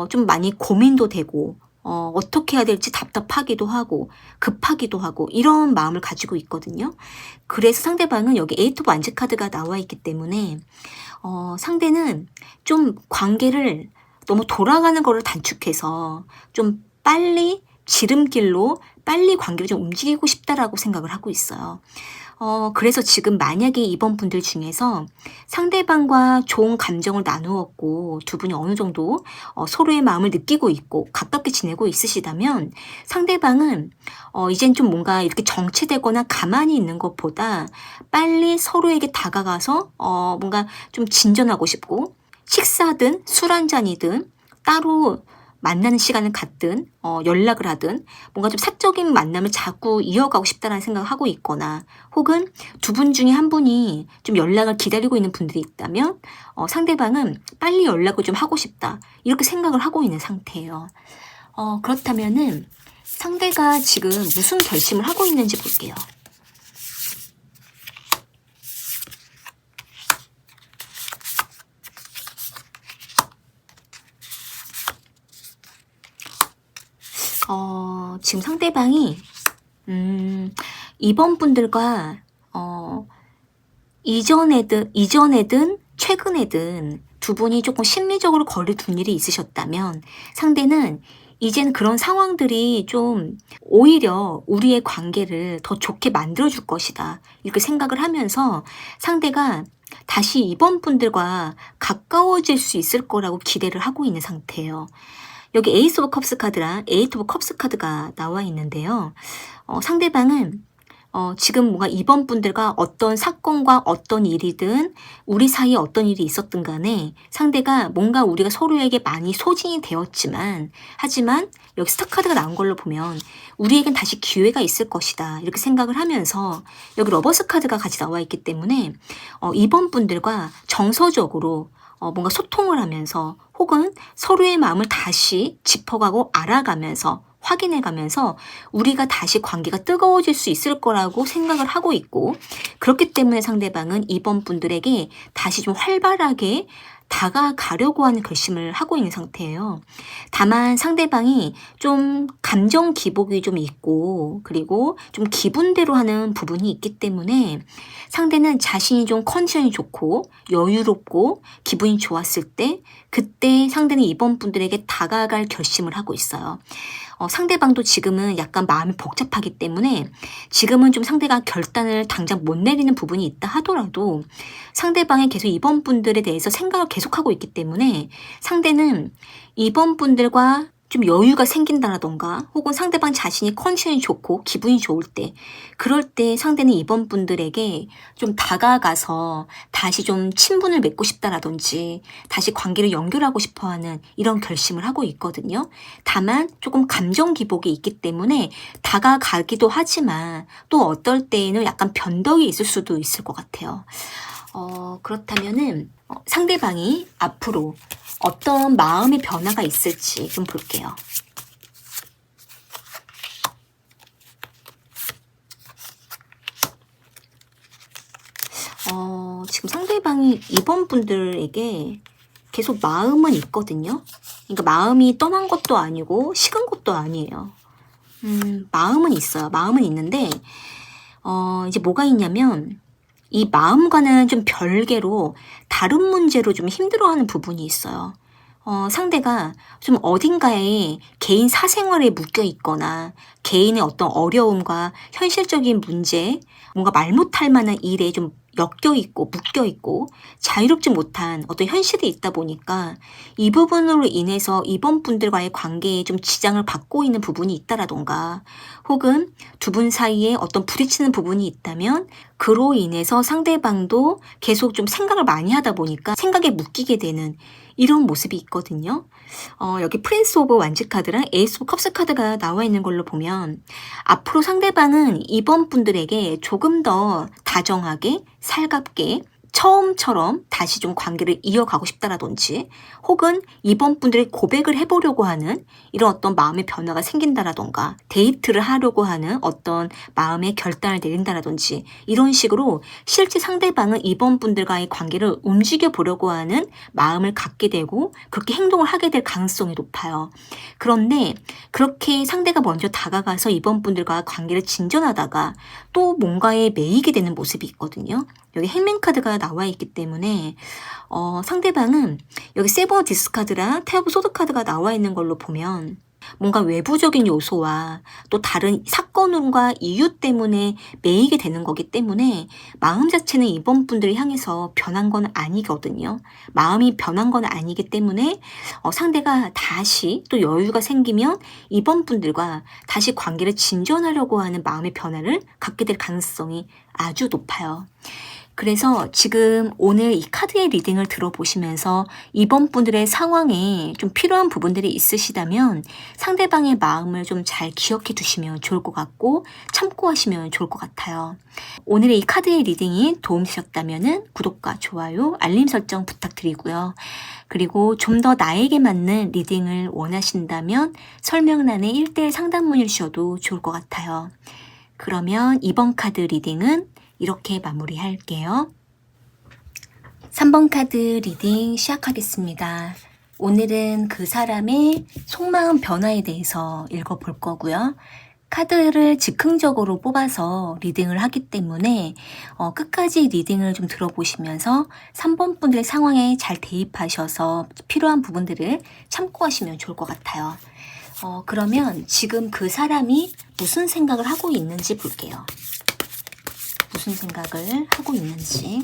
좀 많이 고민도 되고 어떻게 해야 될지 답답하기도 하고 급하기도 하고 이런 마음을 가지고 있거든요. 그래서 상대방은 여기 에이트 오브 완즈 카드가 나와 있기 때문에 상대는 좀 관계를 너무 돌아가는 거를 단축해서 좀 빨리 지름길로 빨리 관계를 좀 움직이고 싶다라고 생각을 하고 있어요. 그래서 지금 만약에 이번 분들 중에서 상대방과 좋은 감정을 나누었고 두 분이 어느 정도 서로의 마음을 느끼고 있고 가깝게 지내고 있으시다면 상대방은 이젠 좀 뭔가 이렇게 정체되거나 가만히 있는 것보다 빨리 서로에게 다가가서 뭔가 좀 진전하고 싶고, 식사든 술 한잔이든 따로 만나는 시간을 갖든 연락을 하든 뭔가 좀 사적인 만남을 자꾸 이어가고 싶다는 생각을 하고 있거나, 혹은 두 분 중에 한 분이 좀 연락을 기다리고 있는 분들이 있다면 상대방은 빨리 연락을 좀 하고 싶다 이렇게 생각을 하고 있는 상태예요. 그렇다면은 상대가 지금 무슨 결심을 하고 있는지 볼게요. 지금 상대방이 이번 분들과 이전에든 최근에든 두 분이 조금 심리적으로 거리를 둔 일이 있으셨다면 상대는 이젠 그런 상황들이 좀 오히려 우리의 관계를 더 좋게 만들어줄 것이다 이렇게 생각을 하면서 상대가 다시 이번 분들과 가까워질 수 있을 거라고 기대를 하고 있는 상태예요. 여기 에이스 오브 컵스 카드랑 에이트 오브 컵스 카드가 나와 있는데요. 상대방은 지금 뭔가 이번 분들과 어떤 사건과 어떤 일이든 우리 사이에 어떤 일이 있었든 간에 상대가 뭔가 우리가 서로에게 많이 소진이 되었지만, 하지만 여기 스타 카드가 나온 걸로 보면 우리에겐 다시 기회가 있을 것이다 이렇게 생각을 하면서, 여기 러버스 카드가 같이 나와 있기 때문에 이번 분들과 정서적으로 뭔가 소통을 하면서 혹은 서로의 마음을 다시 짚어가고 알아가면서 확인해가면서 우리가 다시 관계가 뜨거워질 수 있을 거라고 생각을 하고 있고, 그렇기 때문에 상대방은 이번 분들에게 다시 좀 활발하게 다가가려고 하는 결심을 하고 있는 상태예요. 다만 상대방이 좀 감정 기복이 좀 있고 그리고 좀 기분대로 하는 부분이 있기 때문에 상대는 자신이 좀 컨디션이 좋고 여유롭고 기분이 좋았을 때 그때 상대는 이번 분들에게 다가갈 결심을 하고 있어요. 상대방도 지금은 약간 마음이 복잡하기 때문에 지금은 좀 상대가 결단을 당장 못 내리는 부분이 있다 하더라도 상대방이 계속 이번 분들에 대해서 생각을 계속하고 있기 때문에 상대는 이번 분들과 좀 여유가 생긴다라던가 혹은 상대방 자신이 컨디션이 좋고 기분이 좋을 때 그럴 때 상대는 이번 분들에게 좀 다가가서 다시 좀 친분을 맺고 싶다라든지 다시 관계를 연결하고 싶어하는 이런 결심을 하고 있거든요. 다만 조금 감정 기복이 있기 때문에 다가가기도 하지만 또 어떨 때에는 약간 변덕이 있을 수도 있을 것 같아요. 그렇다면은 상대방이 앞으로 어떤 마음의 변화가 있을지 좀 볼게요. 지금 상대방이 이번 분들에게 계속 마음은 있거든요. 그러니까 마음이 떠난 것도 아니고 식은 것도 아니에요. 마음은 있어요. 마음은 있는데 이제 뭐가 있냐면 이 마음과는 좀 별개로 다른 문제로 좀 힘들어하는 부분이 있어요. 상대가 좀 어딘가에 개인 사생활에 묶여 있거나 개인의 어떤 어려움과 현실적인 문제, 뭔가 말 못할 만한 일에 좀 엮여 있고 묶여 있고 자유롭지 못한 어떤 현실이 있다 보니까 이 부분으로 인해서 이번 분들과의 관계에 좀 지장을 받고 있는 부분이 있다라던가 혹은 두 분 사이에 어떤 부딪히는 부분이 있다면 그로 인해서 상대방도 계속 좀 생각을 많이 하다 보니까 생각에 묶이게 되는 이런 모습이 있거든요. 여기 프린스 오브 완지 카드랑 에이스 오브 컵스 카드가 나와 있는 걸로 보면 앞으로 상대방은 이번 분들에게 조금 더 다정하게 살갑게 처음처럼 다시 좀 관계를 이어가고 싶다라든지 혹은 이번 분들이 고백을 해보려고 하는 이런 어떤 마음의 변화가 생긴다라던가 데이트를 하려고 하는 어떤 마음의 결단을 내린다라든지 이런 식으로 실제 상대방은 이번 분들과의 관계를 움직여 보려고 하는 마음을 갖게 되고 그렇게 행동을 하게 될 가능성이 높아요. 그런데 그렇게 상대가 먼저 다가가서 이번 분들과 관계를 진전하다가 또 뭔가에 매이게 되는 모습이 있거든요. 여기 행맨 카드가 나와 있기 때문에 상대방은 여기 세븐 디스 카드랑 테이브 소드 카드가 나와 있는 걸로 보면 뭔가 외부적인 요소와 또 다른 사건과 이유 때문에 매이게 되는 거기 때문에 마음 자체는 이번 분들을 향해서 변한 건 아니거든요. 마음이 변한 건 아니기 때문에 상대가 다시 또 여유가 생기면 이번 분들과 다시 관계를 진전하려고 하는 마음의 변화를 갖게 될 가능성이 아주 높아요. 그래서 지금 오늘 이 카드의 리딩을 들어보시면서 이번 분들의 상황에 좀 필요한 부분들이 있으시다면 상대방의 마음을 좀 잘 기억해 두시면 좋을 것 같고 참고하시면 좋을 것 같아요. 오늘의 이 카드의 리딩이 도움되셨다면 구독과 좋아요, 알림 설정 부탁드리고요. 그리고 좀 더 나에게 맞는 리딩을 원하신다면 설명란에 1:1 상담 문의 주셔도 좋을 것 같아요. 그러면 이번 카드 리딩은 이렇게 마무리할게요. 3번 카드 리딩 시작하겠습니다. 오늘은 그 사람의 속마음 변화에 대해서 읽어볼 거고요. 카드를 즉흥적으로 뽑아서 리딩을 하기 때문에 끝까지 리딩을 좀 들어보시면서 3번 분들의 상황에 잘 대입하셔서 필요한 부분들을 참고하시면 좋을 것 같아요. 그러면 지금 그 사람이 무슨 생각을 하고 있는지 볼게요. 무슨 생각을 하고 있는지.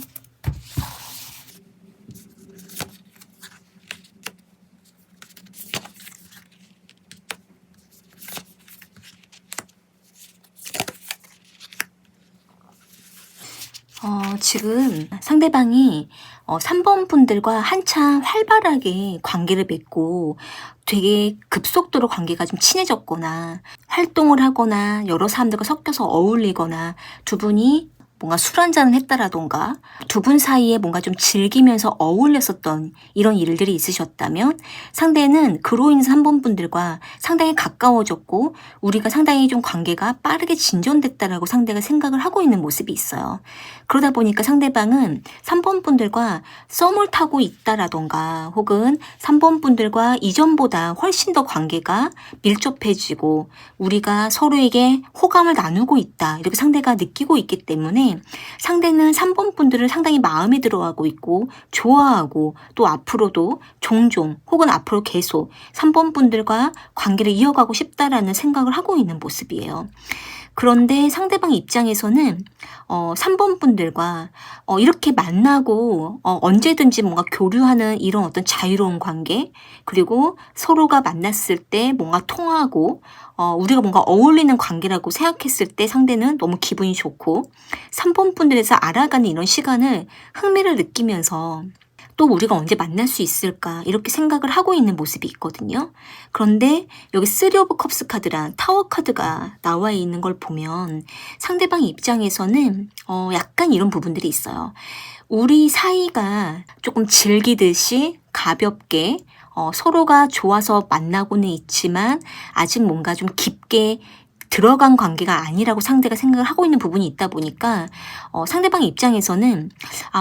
지금 상대방이 3번 분들과 한참 활발하게 관계를 맺고 되게 급속도로 관계가 좀 친해졌거나 활동을 하거나 여러 사람들과 섞여서 어울리거나 두 분이 뭔가 술 한잔을 했다라던가 두 분 사이에 뭔가 좀 즐기면서 어울렸었던 이런 일들이 있으셨다면 상대는 그로 인해서 3번 분들과 상당히 가까워졌고 우리가 상당히 좀 관계가 빠르게 진전됐다라고 상대가 생각을 하고 있는 모습이 있어요. 그러다 보니까 상대방은 3번 분들과 썸을 타고 있다라던가 혹은 3번 분들과 이전보다 훨씬 더 관계가 밀접해지고 우리가 서로에게 호감을 나누고 있다 이렇게 상대가 느끼고 있기 때문에 상대는 3번 분들을 상당히 마음에 들어하고 있고 좋아하고 또 앞으로도 종종 혹은 앞으로 계속 3번 분들과 관계를 이어가고 싶다라는 생각을 하고 있는 모습이에요. 그런데 상대방 입장에서는 3번 분들과 이렇게 만나고 언제든지 뭔가 교류하는 이런 어떤 자유로운 관계, 그리고 서로가 만났을 때 뭔가 통하고 우리가 뭔가 어울리는 관계라고 생각했을 때 상대는 너무 기분이 좋고, 3번 분들에서 알아가는 이런 시간을 흥미를 느끼면서 또 우리가 언제 만날 수 있을까 이렇게 생각을 하고 있는 모습이 있거든요. 그런데 여기 3 오브 컵스 카드랑 타워 카드가 나와 있는 걸 보면 상대방 입장에서는 약간 이런 부분들이 있어요. 우리 사이가 조금 즐기듯이 가볍게 서로가 좋아서 만나고는 있지만 아직 뭔가 좀 깊게 들어간 관계가 아니라고 상대가 생각을 하고 있는 부분이 있다 보니까 상대방 입장에서는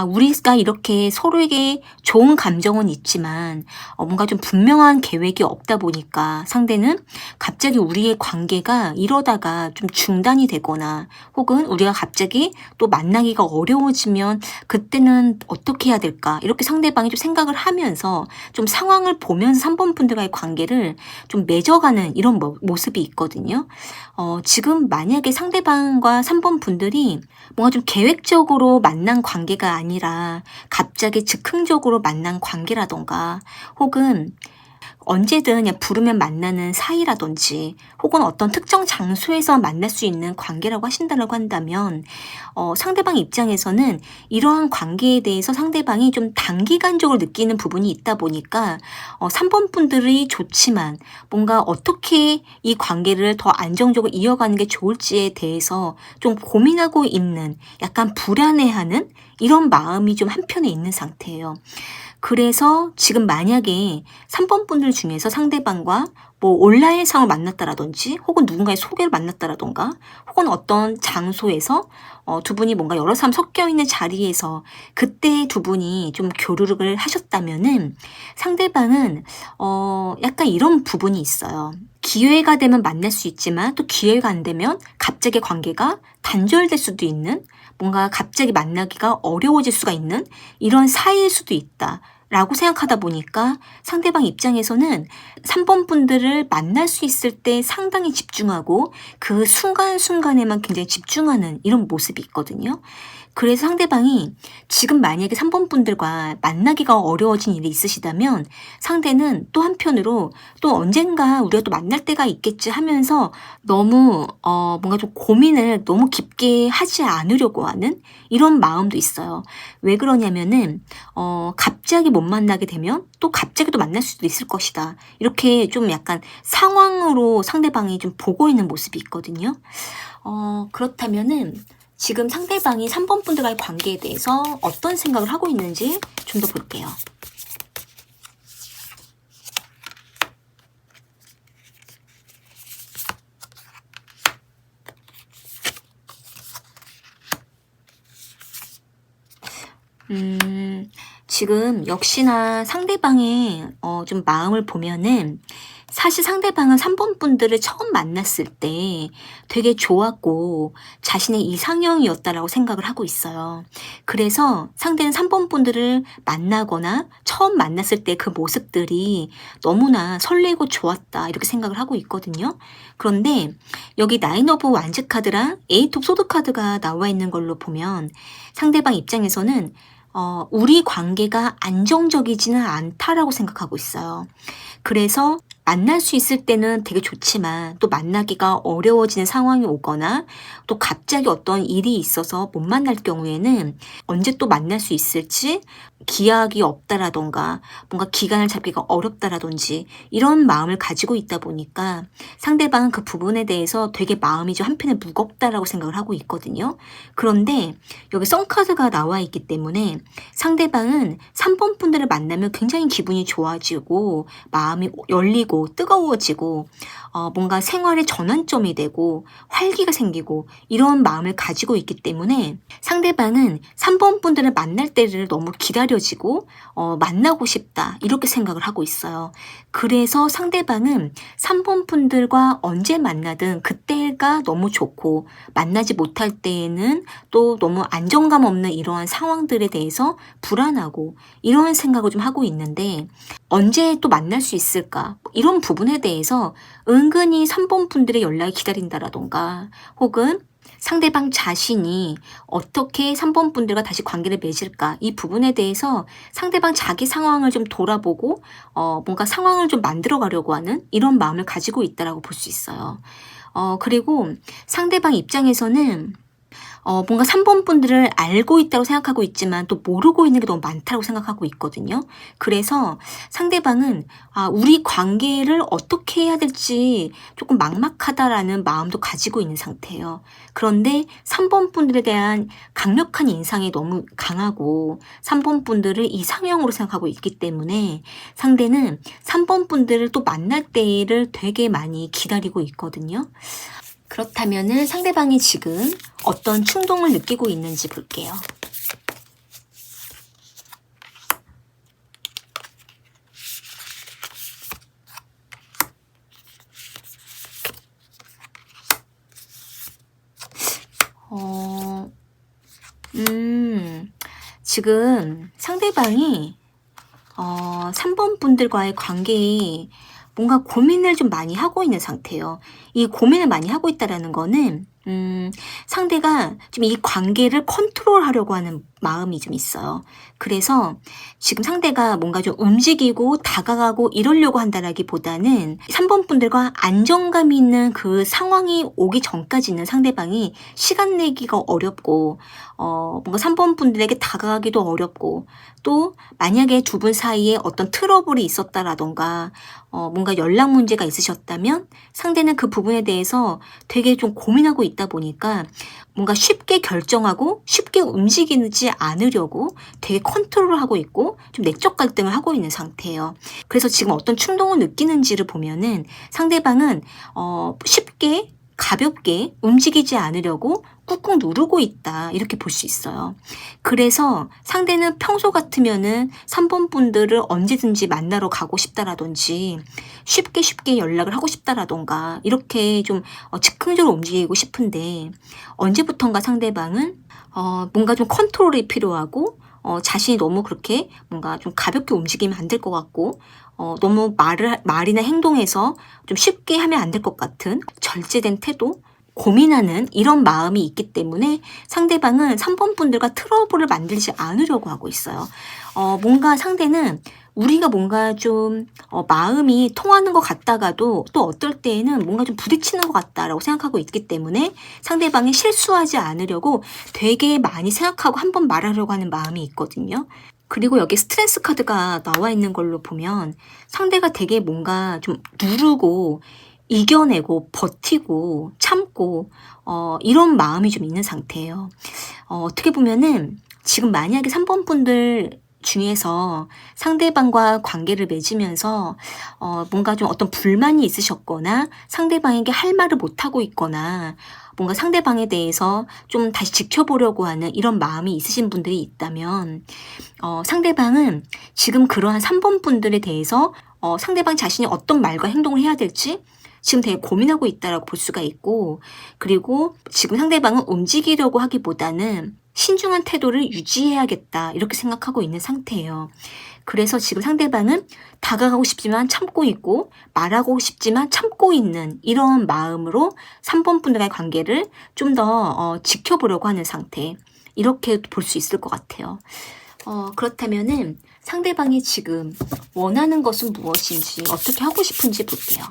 우리가 이렇게 서로에게 좋은 감정은 있지만 뭔가 좀 분명한 계획이 없다 보니까 상대는 갑자기 우리의 관계가 이러다가 좀 중단이 되거나 혹은 우리가 갑자기 또 만나기가 어려워지면 그때는 어떻게 해야 될까 이렇게 상대방이 좀 생각을 하면서 좀 상황을 보면서 3번 분들과의 관계를 좀 맺어가는 이런 모습이 있거든요. 지금 만약에 상대방과 3번 분들이 뭔가 좀 계획적으로 만난 관계가 아니라 갑자기 즉흥적으로 만난 관계라던가 혹은 언제든 그냥 부르면 만나는 사이라든지 혹은 어떤 특정 장소에서 만날 수 있는 관계라고 하신다고 한다면 상대방 입장에서는 이러한 관계에 대해서 상대방이 좀 단기간적으로 느끼는 부분이 있다 보니까 3번 분들이 좋지만 뭔가 어떻게 이 관계를 더 안정적으로 이어가는 게 좋을지에 대해서 좀 고민하고 있는 약간 불안해하는 이런 마음이 좀 한편에 있는 상태예요. 그래서 지금 만약에 3번 분들 중에서 상대방과 뭐 온라인상을 만났다라든지 혹은 누군가의 소개를 만났다라던가 혹은 어떤 장소에서 두 분이 뭔가 여러 사람 섞여 있는 자리에서 그때 두 분이 좀 교류를 하셨다면은 상대방은 약간 이런 부분이 있어요. 기회가 되면 만날 수 있지만 또 기회가 안 되면 갑자기 관계가 단절될 수도 있는, 뭔가 갑자기 만나기가 어려워질 수가 있는 이런 사이일 수도 있다 라고 생각하다 보니까 상대방 입장에서는 3번 분들을 만날 수 있을 때 상당히 집중하고 그 순간순간에만 굉장히 집중하는 이런 모습이 있거든요. 그래서 상대방이 지금 만약에 3번 분들과 만나기가 어려워진 일이 있으시다면 상대는 또 한편으로 또 언젠가 우리가 또 만날 때가 있겠지 하면서 너무 뭔가 좀 고민을 너무 깊게 하지 않으려고 하는 이런 마음도 있어요. 왜 그러냐면은 갑자기 못 만나게 되면 또 갑자기 또 만날 수도 있을 것이다. 이렇게 좀 약간 상황으로 상대방이 좀 보고 있는 모습이 있거든요. 그렇다면은 지금 상대방이 3번 분들과의 관계에 대해서 어떤 생각을 하고 있는지 좀 더 볼게요. 지금 역시나 상대방의 좀 마음을 보면은 사실 상대방은 3번 분들을 처음 만났을 때 되게 좋았고 자신의 이상형이었다라고 생각을 하고 있어요. 그래서 상대는 3번 분들을 만나거나 처음 만났을 때 그 모습들이 너무나 설레고 좋았다 이렇게 생각을 하고 있거든요. 그런데 여기 9 오브 완즈 카드랑 8 오브 소드 카드가 나와 있는 걸로 보면 상대방 입장에서는 우리 관계가 안정적이지는 않다라고 생각하고 있어요. 그래서 만날 수 있을 때는 되게 좋지만 또 만나기가 어려워지는 상황이 오거나 또 갑자기 어떤 일이 있어서 못 만날 경우에는 언제 또 만날 수 있을지 기약이 없다라던가 뭔가 기간을 잡기가 어렵다라든지 이런 마음을 가지고 있다 보니까 상대방은 그 부분에 대해서 되게 마음이 좀 한편에 무겁다라고 생각을 하고 있거든요. 그런데 여기 썬카드가 나와 있기 때문에 상대방은 3번 분들을 만나면 굉장히 기분이 좋아지고 마음이 열리고 뜨거워지고 뭔가 생활의 전환점이 되고 활기가 생기고 이런 마음을 가지고 있기 때문에 상대방은 3번 분들을 만날 때를 너무 기다려지고 만나고 싶다 이렇게 생각을 하고 있어요. 그래서 상대방은 3번 분들과 언제 만나든 그때가 너무 좋고 만나지 못할 때에는 또 너무 안정감 없는 이러한 상황들에 대해서 불안하고 이런 생각을 좀 하고 있는데 언제 또 만날 수 있을까 이런 부분에 대해서 은근히 3번 분들의 연락을 기다린다라던가 혹은 상대방 자신이 어떻게 3번 분들과 다시 관계를 맺을까 이 부분에 대해서 상대방 자기 상황을 좀 돌아보고 뭔가 상황을 좀 만들어 가려고 하는 이런 마음을 가지고 있다라고 볼 수 있어요. 그리고 상대방 입장에서는 뭔가 3번 분들을 알고 있다고 생각하고 있지만 또 모르고 있는 게 너무 많다고 생각하고 있거든요. 그래서 상대방은 우리 관계를 어떻게 해야 될지 조금 막막하다라는 마음도 가지고 있는 상태예요. 그런데 3번 분들에 대한 강력한 인상이 너무 강하고 3번 분들을 이상형으로 생각하고 있기 때문에 상대는 3번 분들을 또 만날 때를 되게 많이 기다리고 있거든요. 그렇다면은 상대방이 지금 어떤 충동을 느끼고 있는지 볼게요. 지금 상대방이 3번 분들과의 관계에 뭔가 고민을 좀 많이 하고 있는 상태예요. 이 고민을 많이 하고 있다라는 거는 상대가 좀 이 관계를 컨트롤하려고 하는 마음이 좀 있어요. 그래서 지금 상대가 뭔가 좀 움직이고 다가가고 이러려고 한다라기보다는 3번 분들과 안정감 있는 그 상황이 오기 전까지는 상대방이 시간 내기가 어렵고 뭔가 3번 분들에게 다가가기도 어렵고 또 만약에 두 분 사이에 어떤 트러블이 있었다라던가 뭔가 연락 문제가 있으셨다면 상대는 그 부분에 대해서 되게 좀 고민하고 있다 보니까 뭔가 쉽게 결정하고 쉽게 움직이지 않으려고 되게 컨트롤을 하고 있고 좀 내적 갈등을 하고 있는 상태예요. 그래서 지금 어떤 충동을 느끼는지를 보면은 상대방은 쉽게 가볍게 움직이지 않으려고 꾹꾹 누르고 있다 이렇게 볼 수 있어요. 그래서 상대는 평소 같으면은 3번 분들을 언제든지 만나러 가고 싶다라든지 쉽게 연락을 하고 싶다라던가 이렇게 좀 즉흥적으로 움직이고 싶은데 언제부턴가 상대방은 뭔가 좀 컨트롤이 필요하고 자신이 너무 그렇게 뭔가 좀 가볍게 움직이면 안 될 것 같고 너무 말이나 행동에서 좀 쉽게 하면 안 될 것 같은 절제된 태도 고민하는 이런 마음이 있기 때문에 상대방은 3번 분들과 트러블을 만들지 않으려고 하고 있어요. 뭔가 상대는 우리가 뭔가 좀 마음이 통하는 것 같다가도 또 어떨 때에는 뭔가 좀 부딪히는 것 같다라고 생각하고 있기 때문에 상대방이 실수하지 않으려고 되게 많이 생각하고 한번 말하려고 하는 마음이 있거든요. 그리고 여기 스트레스 카드가 나와 있는 걸로 보면 상대가 되게 뭔가 좀 누르고 이겨내고 버티고 참고 이런 마음이 좀 있는 상태예요. 어떻게 보면은 지금 만약에 3번 분들 중에서 상대방과 관계를 맺으면서 뭔가 좀 어떤 불만이 있으셨거나 상대방에게 할 말을 못하고 있거나 뭔가 상대방에 대해서 좀 다시 지켜보려고 하는 이런 마음이 있으신 분들이 있다면 상대방은 지금 그러한 3번 분들에 대해서 상대방 자신이 어떤 말과 행동을 해야 될지 지금 되게 고민하고 있다라고 볼 수가 있고 그리고 지금 상대방은 움직이려고 하기보다는 신중한 태도를 유지해야겠다 이렇게 생각하고 있는 상태예요. 그래서 지금 상대방은 다가가고 싶지만 참고 있고 말하고 싶지만 참고 있는 이런 마음으로 3번 분들과의 관계를 좀 더 지켜보려고 하는 상태 이렇게 볼 수 있을 것 같아요. 그렇다면은 상대방이 지금 원하는 것은 무엇인지 어떻게 하고 싶은지 볼게요.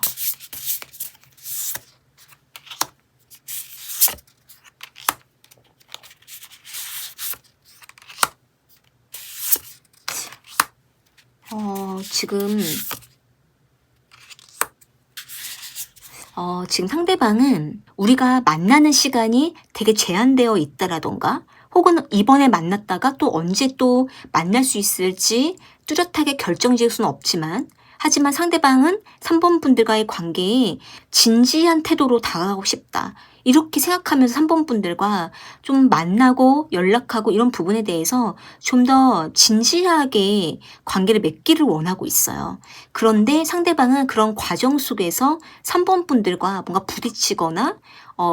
지금 상대방은 우리가 만나는 시간이 되게 제한되어 있다라던가 혹은 이번에 만났다가 또 언제 또 만날 수 있을지 뚜렷하게 결정지을 수는 없지만 하지만 상대방은 3번 분들과의 관계에 진지한 태도로 다가가고 싶다. 이렇게 생각하면서 3번 분들과 좀 만나고 연락하고 이런 부분에 대해서 좀 더 진지하게 관계를 맺기를 원하고 있어요. 그런데 상대방은 그런 과정 속에서 3번 분들과 뭔가 부딪히거나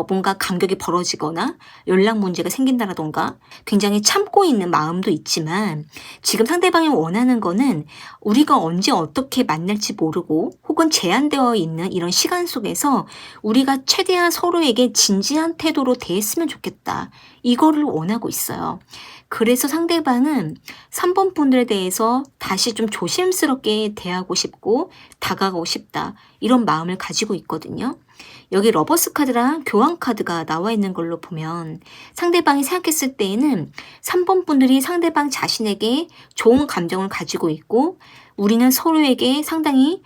뭔가 간격이 벌어지거나 연락 문제가 생긴다라던가 굉장히 참고 있는 마음도 있지만 지금 상대방이 원하는 거는 우리가 언제 어떻게 만날지 모르고 혹은 제한되어 있는 이런 시간 속에서 우리가 최대한 서로에게 진지한 태도로 대했으면 좋겠다. 이거를 원하고 있어요. 그래서 상대방은 3번 분들에 대해서 다시 좀 조심스럽게 대하고 싶고 다가가고 싶다. 이런 마음을 가지고 있거든요. 여기 러버스 카드랑 교환 카드가 나와 있는 걸로 보면 상대방이 생각했을 때에는 3번 분들이 상대방 자신에게 좋은 감정을 가지고 있고 우리는 서로에게 상당히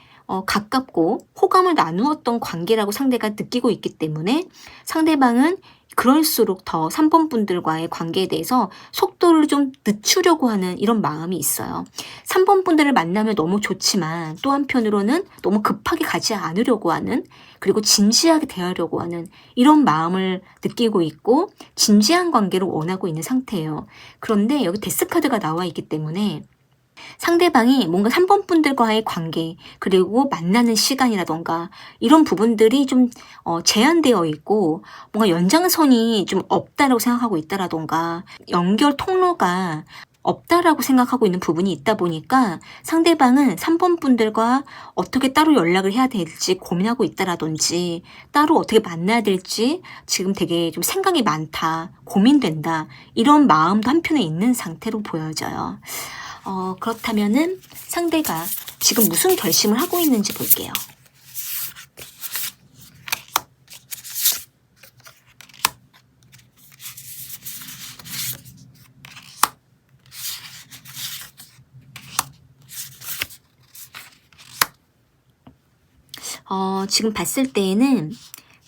가깝고 호감을 나누었던 관계라고 상대가 느끼고 있기 때문에 상대방은 그럴수록 더 3번 분들과의 관계에 대해서 속도를 좀 늦추려고 하는 이런 마음이 있어요. 3번 분들을 만나면 너무 좋지만 또 한편으로는 너무 급하게 가지 않으려고 하는 그리고 진지하게 대하려고 하는 이런 마음을 느끼고 있고 진지한 관계를 원하고 있는 상태예요. 그런데 여기 데스 카드가 나와 있기 때문에 상대방이 뭔가 3번 분들과의 관계 그리고 만나는 시간이라던가 이런 부분들이 좀 제한되어 있고 뭔가 연장선이 좀 없다라고 생각하고 있다라던가 연결 통로가 없다라고 생각하고 있는 부분이 있다 보니까 상대방은 3번 분들과 어떻게 따로 연락을 해야 될지 고민하고 있다라든지 따로 어떻게 만나야 될지 지금 되게 좀 생각이 많다, 고민된다 이런 마음도 한편에 있는 상태로 보여져요. 그렇다면은 상대가 지금 무슨 결심을 하고 있는지 볼게요. 지금 봤을 때에는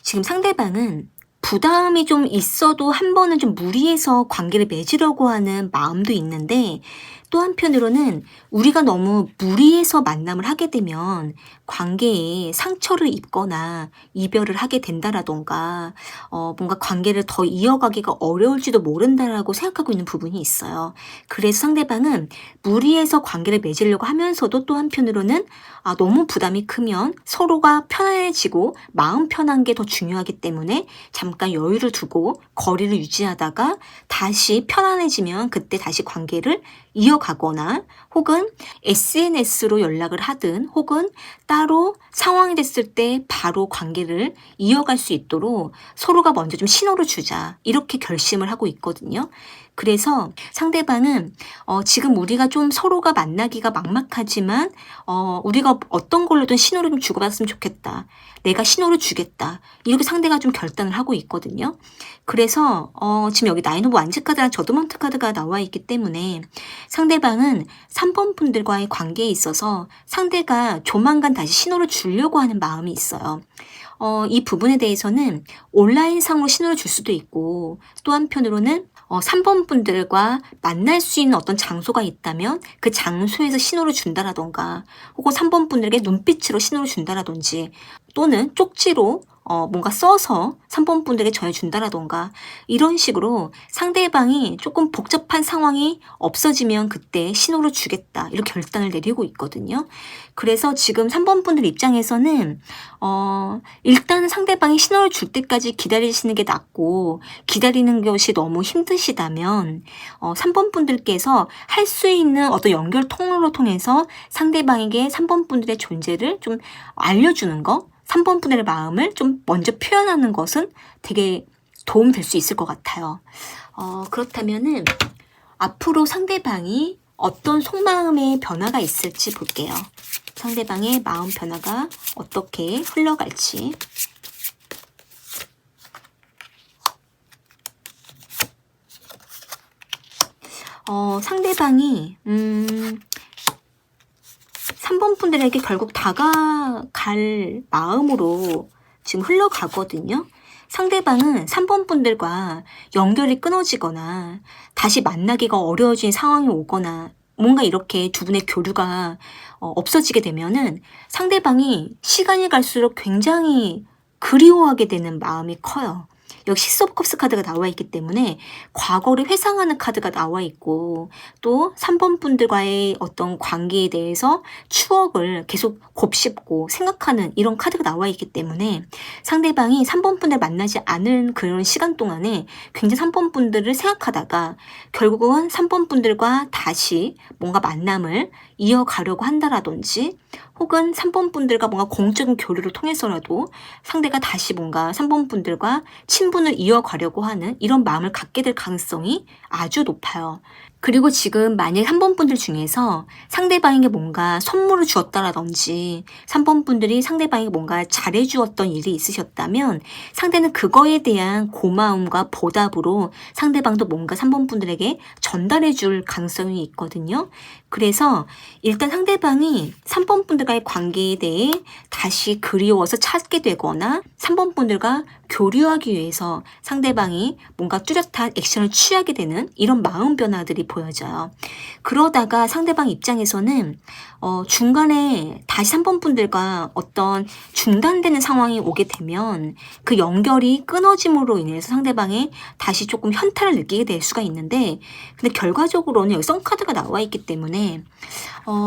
지금 상대방은 부담이 좀 있어도 한 번은 좀 무리해서 관계를 맺으려고 하는 마음도 있는데 또 한편으로는 우리가 너무 무리해서 만남을 하게 되면 관계에 상처를 입거나 이별을 하게 된다라던가 뭔가 관계를 더 이어가기가 어려울지도 모른다라고 생각하고 있는 부분이 있어요. 그래서 상대방은 무리해서 관계를 맺으려고 하면서도 또 한편으로는 너무 부담이 크면 서로가 편안해지고 마음 편한 게 더 중요하기 때문에 잠깐 여유를 두고 거리를 유지하다가 다시 편안해지면 그때 다시 관계를 이어가거나 혹은 SNS로 연락을 하든 혹은 따로 상황이 됐을 때 바로 관계를 이어갈 수 있도록 서로가 먼저 좀 신호를 주자 이렇게 결심을 하고 있거든요. 그래서 상대방은 지금 우리가 좀 서로가 만나기가 막막하지만 우리가 어떤 걸로든 신호를 좀 주고받았으면 좋겠다. 내가 신호를 주겠다. 이렇게 상대가 좀 결단을 하고 있거든요. 그래서 지금 여기 나인 오브 완즈 카드랑 저드먼트 카드가 나와 있기 때문에 상대방은 3번 분들과의 관계에 있어서 상대가 조만간 다시 신호를 주려고 하는 마음이 있어요. 이 부분에 대해서는 온라인상으로 신호를 줄 수도 있고 또 한편으로는 3번 분들과 만날 수 있는 어떤 장소가 있다면 그 장소에서 신호를 준다라던가 혹은 3번 분들에게 눈빛으로 신호를 준다라든지 또는 쪽지로 뭔가 써서 3번 분들에게 전해준다라던가 이런 식으로 상대방이 조금 복잡한 상황이 없어지면 그때 신호를 주겠다 이렇게 결단을 내리고 있거든요. 그래서 지금 3번 분들 입장에서는 일단 상대방이 신호를 줄 때까지 기다리시는 게 낫고 기다리는 것이 너무 힘드시다면 3번 분들께서 할 수 있는 어떤 연결 통로를 통해서 상대방에게 3번 분들의 존재를 좀 알려주는 거 3번 분들의 마음을 좀 먼저 표현하는 것은 되게 도움이 될 수 있을 것 같아요. 그렇다면은 앞으로 상대방이 어떤 속마음의 변화가 있을지 볼게요. 상대방의 마음 변화가 어떻게 흘러갈지. 상대방이 3번 분들에게 결국 다가갈 마음으로 지금 흘러가거든요. 상대방은 3번 분들과 연결이 끊어지거나 다시 만나기가 어려워진 상황이 오거나 뭔가 이렇게 두 분의 교류가 없어지게 되면은 상대방이 시간이 갈수록 굉장히 그리워하게 되는 마음이 커요. 여기 시스 오브 컵스 카드가 나와 있기 때문에 과거를 회상하는 카드가 나와 있고, 또 3번 분들과의 어떤 관계에 대해서 추억을 계속 곱씹고 생각하는 이런 카드가 나와 있기 때문에 상대방이 3번 분들 만나지 않은 그런 시간 동안에 굉장히 3번 분들을 생각하다가 결국은 3번 분들과 다시 뭔가 만남을 이어가려고 한다라든지, 혹은 3번 분들과 뭔가 공적인 교류를 통해서라도 상대가 다시 뭔가 3번 분들과 친분을 이어가려고 하는 이런 마음을 갖게 될 가능성이 아주 높아요. 그리고 지금 만약 3번 분들 중에서 상대방에게 뭔가 선물을 주었다라든지 3번 분들이 상대방에게 뭔가 잘해주었던 일이 있으셨다면 상대는 그거에 대한 고마움과 보답으로 상대방도 뭔가 3번 분들에게 전달해 줄 가능성이 있거든요. 그래서 일단 상대방이 3번 분들과의 관계에 대해 다시 그리워서 찾게 되거나 3번 분들과 교류하기 위해서 상대방이 뭔가 뚜렷한 액션을 취하게 되는 이런 마음 변화들이 보여져요. 그러다가 상대방 입장에서는 중간에 다시 3번 분들과 어떤 중단되는 상황이 오게 되면 그 연결이 끊어짐으로 인해서 상대방이 다시 조금 현타를 느끼게 될 수가 있는데, 근데 결과적으로는 여기 썬카드가 나와 있기 때문에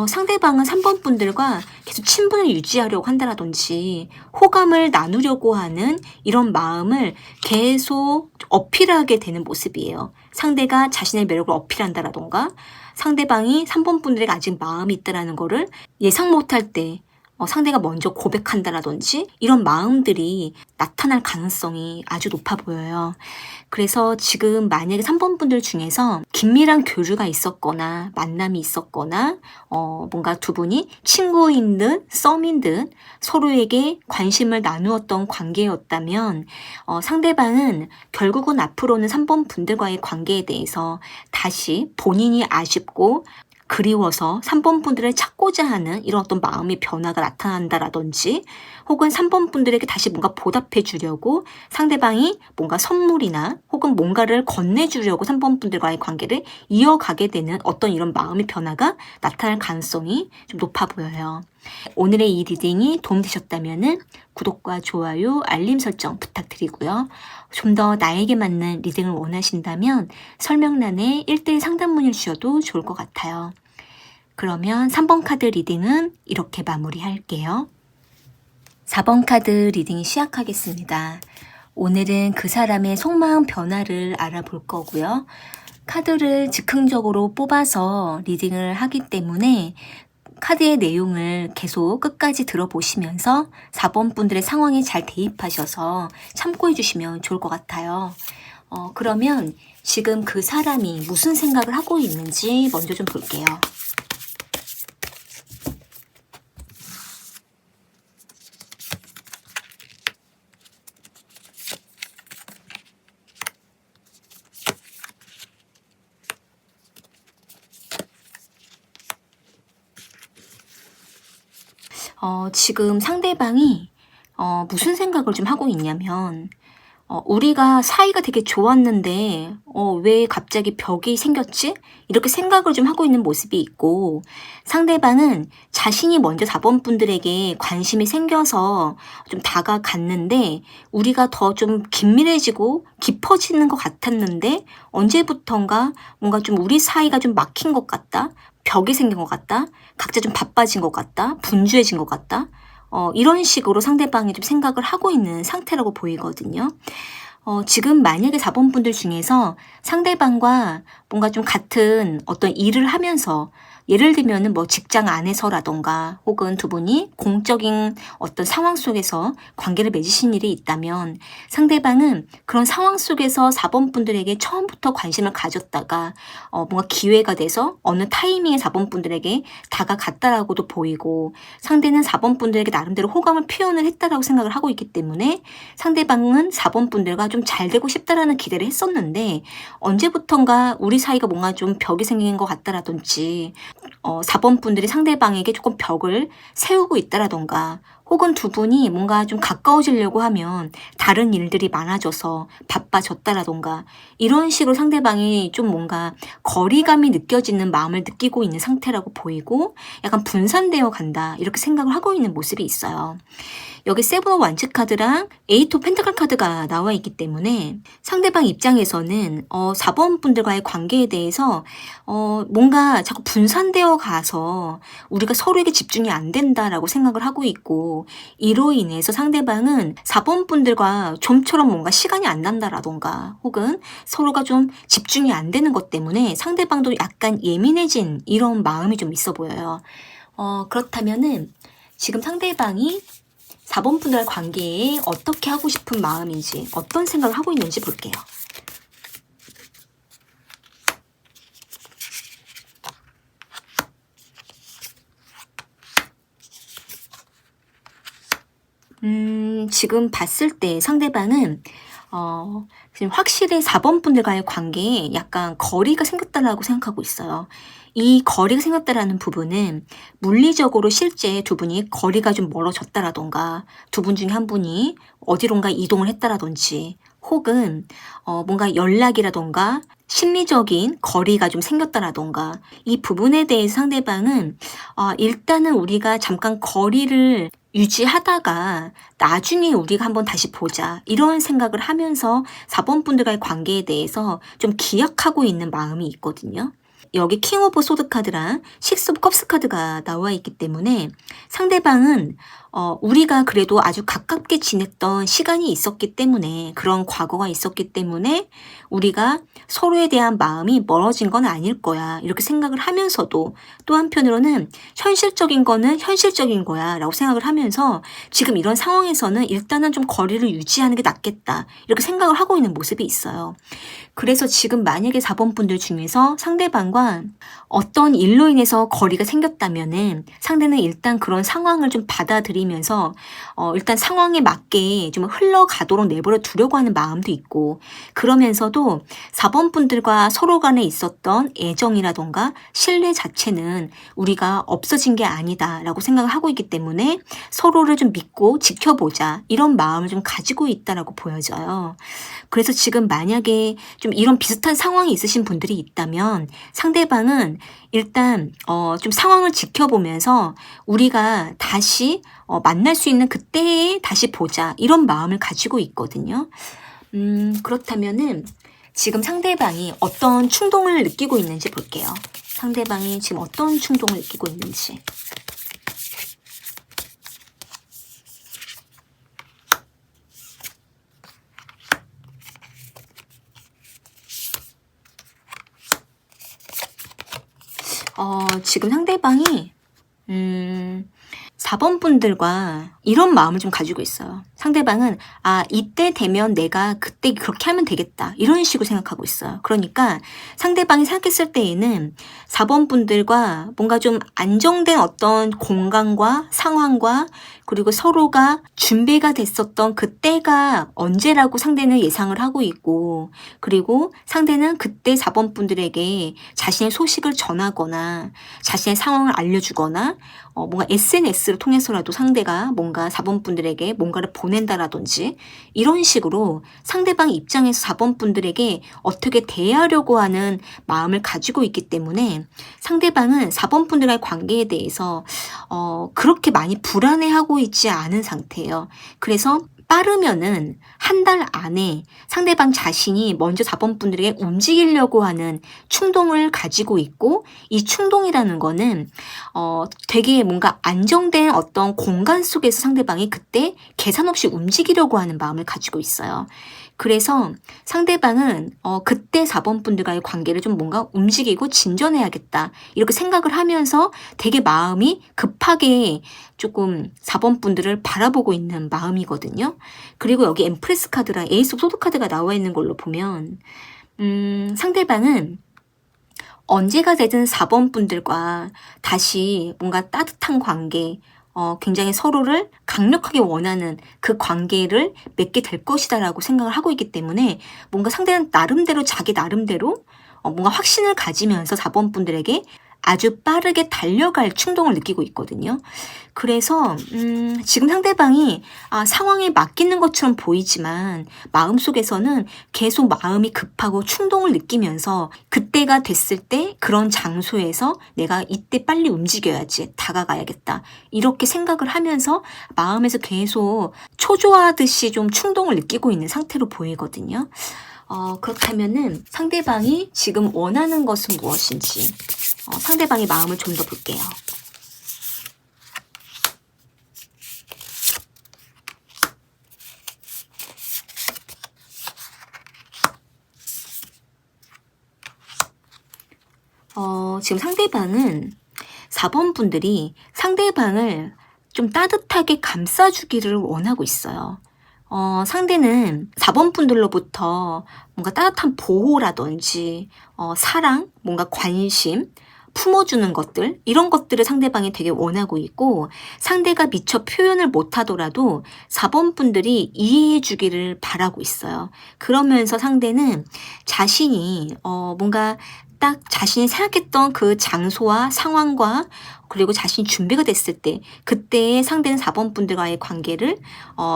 상대방은 3번 분들과 계속 친분을 유지하려고 한다라든지 호감을 나누려고 하는 이런 마음을 계속 어필하게 되는 모습이에요. 상대가 자신의 매력을 어필한다라던가 상대방이 3번 분들에게 아직 마음이 있다라는 거를 예상 못할 때 상대가 먼저 고백한다라든지 이런 마음들이 나타날 가능성이 아주 높아 보여요. 그래서 지금 만약에 3번 분들 중에서 긴밀한 교류가 있었거나 만남이 있었거나 뭔가 두 분이 친구인 듯 썸인 듯 서로에게 관심을 나누었던 관계였다면 상대방은 결국은 앞으로는 3번 분들과의 관계에 대해서 다시 본인이 아쉽고 그리워서 3번 분들을 찾고자 하는 이런 어떤 마음의 변화가 나타난다라든지, 혹은 3번 분들에게 다시 뭔가 보답해 주려고 상대방이 뭔가 선물이나 혹은 뭔가를 건네주려고 3번 분들과의 관계를 이어가게 되는 어떤 이런 마음의 변화가 나타날 가능성이 좀 높아 보여요. 오늘의 이 리딩이 도움되셨다면 구독과 좋아요, 알림 설정 부탁드리고요. 좀 더 나에게 맞는 리딩을 원하신다면 설명란에 1:1 상담 문의를 주셔도 좋을 것 같아요. 그러면 3번 카드 리딩은 이렇게 마무리할게요. 4번 카드 리딩 시작하겠습니다. 오늘은 그 사람의 속마음 변화를 알아볼 거고요. 카드를 즉흥적으로 뽑아서 리딩을 하기 때문에 카드의 내용을 계속 끝까지 들어보시면서 4번 분들의 상황에 잘 대입하셔서 참고해 주시면 좋을 것 같아요. 그러면 지금 그 사람이 무슨 생각을 하고 있는지 먼저 좀 볼게요. 지금 상대방이 무슨 생각을 좀 하고 있냐면 우리가 사이가 되게 좋았는데 왜 갑자기 벽이 생겼지? 이렇게 생각을 좀 하고 있는 모습이 있고, 상대방은 자신이 먼저 4번 분들에게 관심이 생겨서 좀 다가갔는데 우리가 더 좀 긴밀해지고 깊어지는 것 같았는데 언제부턴가 뭔가 좀 우리 사이가 좀 막힌 것 같다? 벽이 생긴 것 같다? 각자 좀 바빠진 것 같다? 분주해진 것 같다? 이런 식으로 상대방이 좀 생각을 하고 있는 상태라고 보이거든요. 지금 만약에 4번 분들 중에서 상대방과 뭔가 좀 같은 어떤 일을 하면서, 예를 들면은 뭐 직장 안에서라던가 혹은 두 분이 공적인 어떤 상황 속에서 관계를 맺으신 일이 있다면 상대방은 그런 상황 속에서 4번 분들에게 처음부터 관심을 가졌다가 뭔가 기회가 돼서 어느 타이밍에 4번 분들에게 다가갔다라고도 보이고, 상대는 4번 분들에게 나름대로 호감을 표현을 했다라고 생각을 하고 있기 때문에 상대방은 4번 분들과 좀 잘 되고 싶다라는 기대를 했었는데 언제부턴가 우리 사이가 뭔가 좀 벽이 생긴 것 같다라든지 4번 분들이 상대방에게 조금 벽을 세우고 있다라던가 혹은 두 분이 뭔가 좀 가까워지려고 하면 다른 일들이 많아져서 바빠졌다라던가 이런 식으로 상대방이 좀 뭔가 거리감이 느껴지는 마음을 느끼고 있는 상태라고 보이고 약간 분산되어 간다 이렇게 생각을 하고 있는 모습이 있어요. 여기 세븐 오브 완츠 카드랑 에이트 오브 펜타클 카드가 나와 있기 때문에 상대방 입장에서는 4번 분들과의 관계에 대해서 뭔가 자꾸 분산되어 가서 우리가 서로에게 집중이 안 된다라고 생각을 하고 있고 이로 인해서 상대방은 4번 분들과 좀처럼 뭔가 시간이 안 난다라던가 혹은 서로가 좀 집중이 안 되는 것 때문에 상대방도 약간 예민해진 이런 마음이 좀 있어 보여요. 그렇다면은 지금 상대방이 4번 분들의 관계에 어떻게 하고 싶은 마음인지 어떤 생각을 하고 있는지 볼게요. 지금 봤을 때 상대방은 지금 확실히 4번 분들과의 관계에 약간 거리가 생겼다라고 생각하고 있어요. 이 거리가 생겼다라는 부분은 물리적으로 실제 두 분이 거리가 좀 멀어졌다라던가 두 분 중에 한 분이 어디론가 이동을 했다라든지 혹은 뭔가 연락이라던가 심리적인 거리가 좀 생겼다라던가 이 부분에 대해서 상대방은 일단은 우리가 잠깐 거리를 유지하다가 나중에 우리가 한번 다시 보자 이런 생각을 하면서 4번 분들과의 관계에 대해서 좀 기약하고 있는 마음이 있거든요. 여기 킹 오브 소드 카드랑 식스 오브 컵스 카드가 나와 있기 때문에 상대방은 우리가 그래도 아주 가깝게 지냈던 시간이 있었기 때문에 그런 과거가 있었기 때문에 우리가 서로에 대한 마음이 멀어진 건 아닐 거야 이렇게 생각을 하면서도 또 한편으로는 현실적인 거는 현실적인 거야 라고 생각을 하면서 지금 이런 상황에서는 일단은 좀 거리를 유지하는 게 낫겠다 이렇게 생각을 하고 있는 모습이 있어요. 그래서 지금 만약에 4번 분들 중에서 상대방과 어떤 일로 인해서 거리가 생겼다면은 상대는 일단 그런 상황을 좀 받아들이면서 일단 상황에 맞게 좀 흘러가도록 내버려 두려고 하는 마음도 있고 그러면서도 4번 분들과 서로 간에 있었던 애정이라던가 신뢰 자체는 우리가 없어진 게 아니다라고 생각을 하고 있기 때문에 서로를 좀 믿고 지켜보자 이런 마음을 좀 가지고 있다라고 보여져요. 그래서 지금 만약에 좀 이런 비슷한 상황이 있으신 분들이 있다면 상대방은 일단 좀 상황을 지켜보면서 우리가 다시 만날 수 있는 그때에 다시 보자 이런 마음을 가지고 있거든요. 그렇다면은 지금 상대방이 어떤 충동을 느끼고 있는지 볼게요. 상대방이 지금 어떤 충동을 느끼고 있는지. 지금 상대방이 4번 분들과 이런 마음을 좀 가지고 있어요. 상대방은 이때 되면 내가 그때 그렇게 하면 되겠다 이런 식으로 생각하고 있어요. 그러니까 상대방이 생각했을 때에는 4번 분들과 뭔가 좀 안정된 어떤 공간과 상황과 그리고 서로가 준비가 됐었던 그때가 언제라고 상대는 예상을 하고 있고 그리고 상대는 그때 4번 분들에게 자신의 소식을 전하거나 자신의 상황을 알려주거나 뭔가 SNS를 통해서라도 상대가 뭔가 4번 분들에게 뭔가를 보낸다라든지 이런 식으로 상대방 입장에서 4번 분들에게 어떻게 대하려고 하는 마음을 가지고 있기 때문에 상대방은 4번 분들과의 관계에 대해서 그렇게 많이 불안해하고 있지 않은 상태예요. 그래서 빠르면은 한 달 안에 상대방 자신이 먼저 4번 분들에게 움직이려고 하는 충동을 가지고 있고 이 충동이라는 거는 되게 뭔가 안정된 어떤 공간 속에서 상대방이 그때 계산 없이 움직이려고 하는 마음을 가지고 있어요. 그래서 상대방은 그때 4번 분들과의 관계를 좀 뭔가 움직이고 진전해야겠다 이렇게 생각을 하면서 되게 마음이 급하게 조금 4번 분들을 바라보고 있는 마음이거든요. 그리고 여기 엠프레스 카드랑 에이스 오브 소드 카드가 나와 있는 걸로 보면 상대방은 언제가 되든 4번 분들과 다시 뭔가 따뜻한 관계 굉장히 서로를 강력하게 원하는 그 관계를 맺게 될 것이다 라고 생각을 하고 있기 때문에 뭔가 상대는 나름대로 자기 나름대로 뭔가 확신을 가지면서 4번 분들에게 아주 빠르게 달려갈 충동을 느끼고 있거든요. 그래서 지금 상대방이 상황에 맡기는 것처럼 보이지만 마음속에서는 계속 마음이 급하고 충동을 느끼면서 그때가 됐을 때 그런 장소에서 내가 이때 빨리 움직여야지, 다가가야겠다, 이렇게 생각을 하면서 마음에서 계속 초조하듯이 좀 충동을 느끼고 있는 상태로 보이거든요. 그렇다면은 상대방이 지금 원하는 것은 무엇인지 상대방의 마음을 좀 더 볼게요. 지금 상대방은 4번 분들이 상대방을 좀 따뜻하게 감싸주기를 원하고 있어요. 상대는 4번 분들로부터 뭔가 따뜻한 보호라든지 사랑, 뭔가 관심, 품어주는 것들, 이런 것들을 상대방이 되게 원하고 있고, 상대가 미처 표현을 못하더라도 4번 분들이 이해해 주기를 바라고 있어요. 그러면서 상대는 자신이 뭔가 딱 자신이 생각했던 그 장소와 상황과 그리고 자신이 준비가 됐을 때 그때의 상대는 4번 분들과의 관계를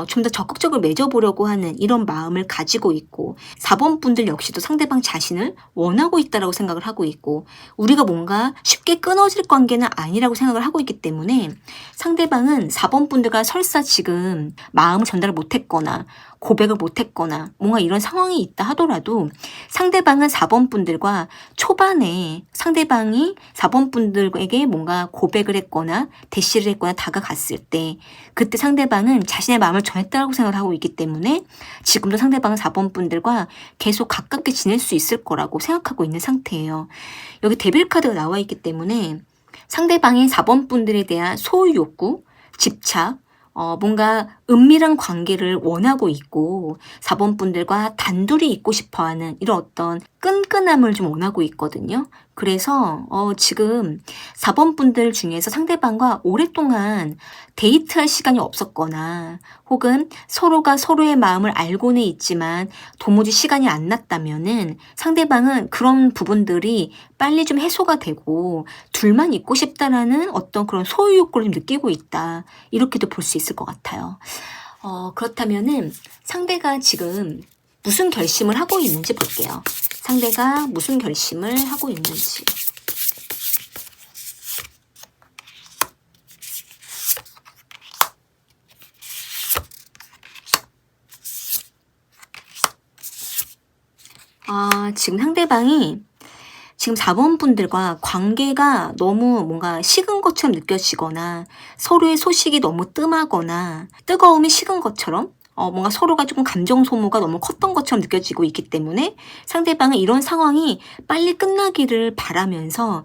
좀 더 적극적으로 맺어보려고 하는 이런 마음을 가지고 있고, 4번 분들 역시도 상대방 자신을 원하고 있다라고 생각을 하고 있고, 우리가 뭔가 쉽게 끊어질 관계는 아니라고 생각을 하고 있기 때문에 상대방은 4번 분들과 설사 지금 마음을 전달을 못했거나 고백을 못했거나 뭔가 이런 상황이 있다 하더라도 상대방은 4번 분들과 초반에 상대방이 4번 분들에게 뭔가 고백을 했거나 대시를 했거나 다가갔을 때 그때 상대방은 자신의 마음을 전했다고 생각을 하고 있기 때문에 지금도 상대방은 4번 분들과 계속 가깝게 지낼 수 있을 거라고 생각하고 있는 상태예요. 여기 데빌 카드가 나와 있기 때문에 상대방이 4번 분들에 대한 소유 욕구, 집착, 뭔가 은밀한 관계를 원하고 있고 4번 분들과 단둘이 있고 싶어하는 이런 어떤 끈끈함을 좀 원하고 있거든요. 그래서 지금 4번 분들 중에서 상대방과 오랫동안 데이트할 시간이 없었거나 혹은 서로가 서로의 마음을 알고는 있지만 도무지 시간이 안 났다면은 상대방은 그런 부분들이 빨리 좀 해소가 되고 둘만 있고 싶다라는 어떤 그런 소유 욕구를 좀 느끼고 있다, 이렇게도 볼 수 있을 것 같아요. 그렇다면은 상대가 지금 무슨 결심을 하고 있는지 볼게요. 상대가 무슨 결심을 하고 있는지. 지금 상대방이 지금 4번 분들과 관계가 너무 뭔가 식은 것처럼 느껴지거나 서로의 소식이 너무 뜸하거나 뜨거움이 식은 것처럼 뭔가 서로가 조금 감정 소모가 너무 컸던 것처럼 느껴지고 있기 때문에 상대방은 이런 상황이 빨리 끝나기를 바라면서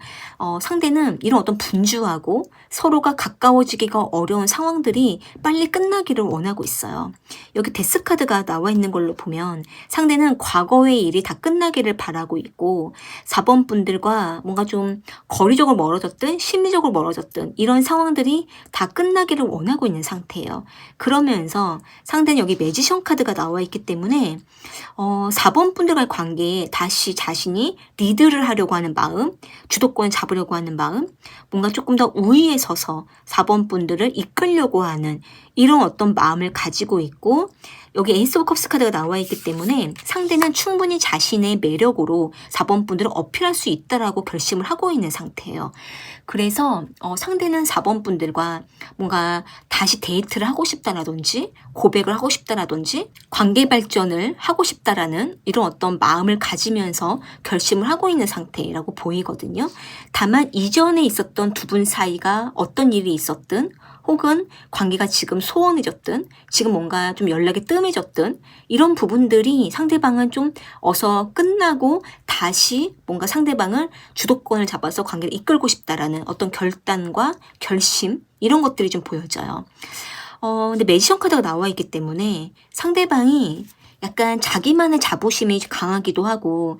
상대는 이런 어떤 분주하고 서로가 가까워지기가 어려운 상황들이 빨리 끝나기를 원하고 있어요. 여기 데스 카드가 나와 있는 걸로 보면 상대는 과거의 일이 다 끝나기를 바라고 있고 4번 분들과 뭔가 좀 거리적으로 멀어졌든 심리적으로 멀어졌든 이런 상황들이 다 끝나기를 원하고 있는 상태예요. 그러면서 상대는 여기 매지션 카드가 나와 있기 때문에 4번 분들과의 관계에 다시 자신이 리드를 하려고 하는 마음, 주도권을 잡으려고 하는 마음, 뭔가 조금 더 우위에 서서 4번 분들을 이끌려고 하는 이런 어떤 마음을 가지고 있고, 여기 에이스 오브 컵스 카드가 나와 있기 때문에 상대는 충분히 자신의 매력으로 4번 분들을 어필할 수 있다라고 결심을 하고 있는 상태예요. 그래서 상대는 4번 분들과 뭔가 다시 데이트를 하고 싶다라든지 고백을 하고 싶다라든지 관계 발전을 하고 싶다라는 이런 어떤 마음을 가지면서 결심을 하고 있는 상태라고 보이거든요. 다만 이전에 있었던 두 분 사이가 어떤 일이 있었든 혹은 관계가 지금 소원해졌든 지금 뭔가 좀 연락이 뜸해졌든 이런 부분들이 상대방은 좀 어서 끝나고 다시 뭔가 상대방을 주도권을 잡아서 관계를 이끌고 싶다라는 어떤 결단과 결심, 이런 것들이 좀 보여져요. 근데 매지션 카드가 나와 있기 때문에 상대방이 약간 자기만의 자부심이 강하기도 하고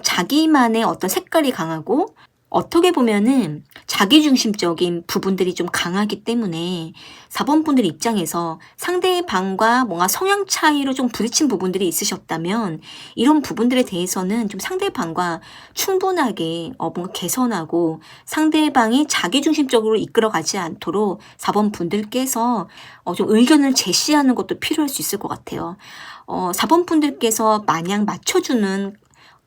자기만의 어떤 색깔이 강하고 어떻게 보면은 자기중심적인 부분들이 좀 강하기 때문에 4번 분들 입장에서 상대방과 뭔가 성향 차이로 좀 부딪힌 부분들이 있으셨다면 이런 부분들에 대해서는 좀 상대방과 충분하게 뭔가 개선하고 상대방이 자기중심적으로 이끌어가지 않도록 4번 분들께서 좀 의견을 제시하는 것도 필요할 수 있을 것 같아요. 4번 분들께서 마냥 맞춰주는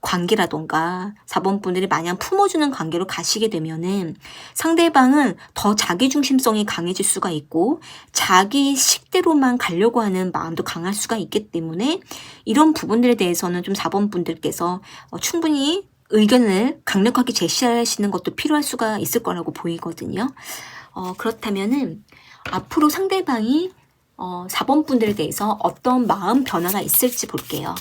관계라던가 4번 분들이 마냥 품어주는 관계로 가시게 되면은 상대방은 더 자기중심성이 강해질 수가 있고 자기 식대로만 가려고 하는 마음도 강할 수가 있기 때문에 이런 부분들에 대해서는 좀 4번 분들께서 충분히 의견을 강력하게 제시하시는 것도 필요할 수가 있을 거라고 보이거든요. 그렇다면은 앞으로 상대방이 4번 분들에 대해서 어떤 마음 변화가 있을지 볼게요.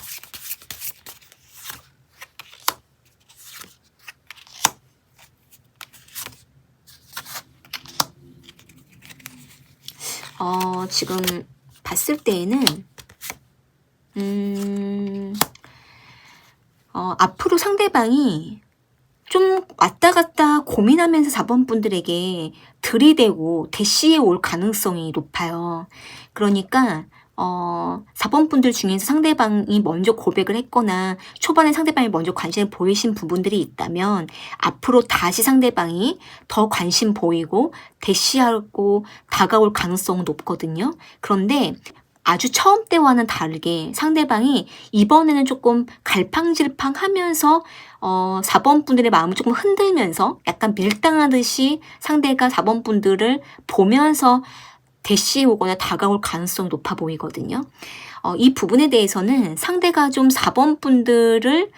지금 봤을 때에는 앞으로 상대방이 좀 왔다 갔다 고민하면서 4번 분들에게 들이대고 대시해 올 가능성이 높아요. 그러니까 4번 분들 중에서 상대방이 먼저 고백을 했거나 초반에 상대방이 먼저 관심을 보이신 부분들이 있다면 앞으로 다시 상대방이 더 관심 보이고 대시하고 다가올 가능성은 높거든요. 그런데 아주 처음 때와는 다르게 상대방이 이번에는 조금 갈팡질팡하면서 4번 분들의 마음을 조금 흔들면서 약간 밀당하듯이 상대가 4번 분들을 보면서 대시해 오거나 다가올 가능성이 높아 보이거든요. 이 부분에 대해서는 상대가 좀 4번 분들을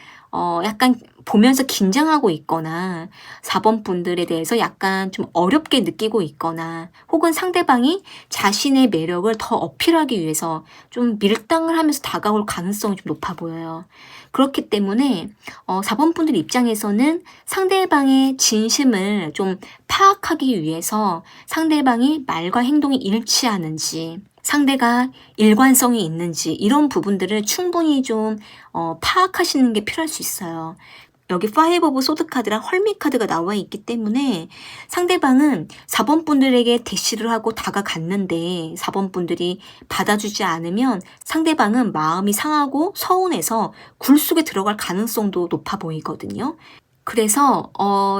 약간 보면서 긴장하고 있거나 4번 분들에 대해서 약간 좀 어렵게 느끼고 있거나 혹은 상대방이 자신의 매력을 더 어필하기 위해서 좀 밀당을 하면서 다가올 가능성이 좀 높아 보여요. 그렇기 때문에 4번 분들 입장에서는 상대방의 진심을 좀 파악하기 위해서 상대방이 말과 행동이 일치하는지 상대가 일관성이 있는지 이런 부분들을 충분히 좀 파악하시는 게 필요할 수 있어요. 여기 5 오브 소드 카드랑 헐미 카드가 나와 있기 때문에 상대방은 4번 분들에게 대시를 하고 다가갔는데 4번 분들이 받아주지 않으면 상대방은 마음이 상하고 서운해서 굴 속에 들어갈 가능성도 높아 보이거든요. 그래서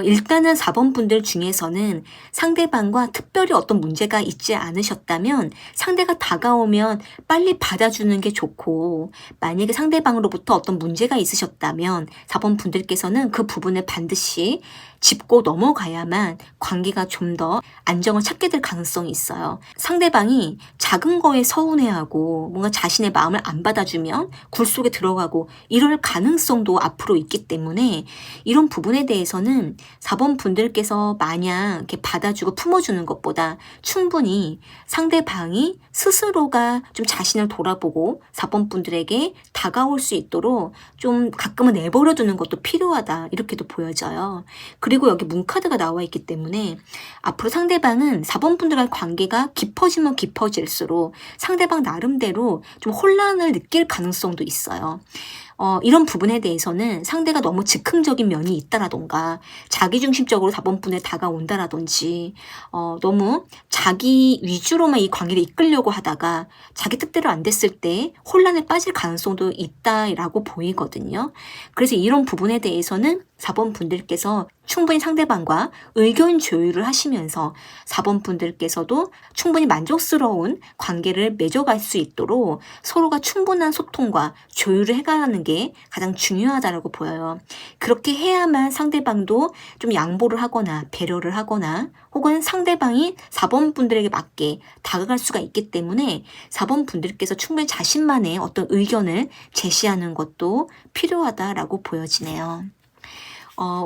일단은 4번 분들 중에서는 상대방과 특별히 어떤 문제가 있지 않으셨다면 상대가 다가오면 빨리 받아주는 게 좋고 만약에 상대방으로부터 어떤 문제가 있으셨다면 4번 분들께서는 그 부분을 반드시 짚고 넘어가야만 관계가 좀 더 안정을 찾게 될 가능성이 있어요. 상대방이 작은 거에 서운해하고 뭔가 자신의 마음을 안 받아주면 굴 속에 들어가고 이럴 가능성도 앞으로 있기 때문에 이런 부분에 대해서는 4번 분들께서 마냥 이렇게 받아주고 품어주는 것보다 충분히 상대방이 스스로가 좀 자신을 돌아보고 4번 분들에게 다가올 수 있도록 좀 가끔은 내버려 두는 것도 필요하다 이렇게도 보여져요. 그리고 여기 문카드가 나와 있기 때문에 앞으로 상대방은 4번 분들과의 관계가 깊어지면 깊어질수록 상대방 나름대로 좀 혼란을 느낄 가능성도 있어요. 이런 부분에 대해서는 상대가 너무 즉흥적인 면이 있다라던가 자기중심적으로 4번 분에 다가온다라든지 너무 자기 위주로만 이 관계를 이끌려고 하다가 자기 뜻대로 안 됐을 때 혼란에 빠질 가능성도 있다라고 보이거든요. 그래서 이런 부분에 대해서는 4번 분들께서 충분히 상대방과 의견 조율을 하시면서 4번 분들께서도 충분히 만족스러운 관계를 맺어갈 수 있도록 서로가 충분한 소통과 조율을 해가는 게 가장 중요하다고 보여요. 그렇게 해야만 상대방도 좀 양보를 하거나 배려를 하거나 혹은 상대방이 4번 분들에게 맞게 다가갈 수가 있기 때문에 4번 분들께서 충분히 자신만의 어떤 의견을 제시하는 것도 필요하다라고 보여지네요.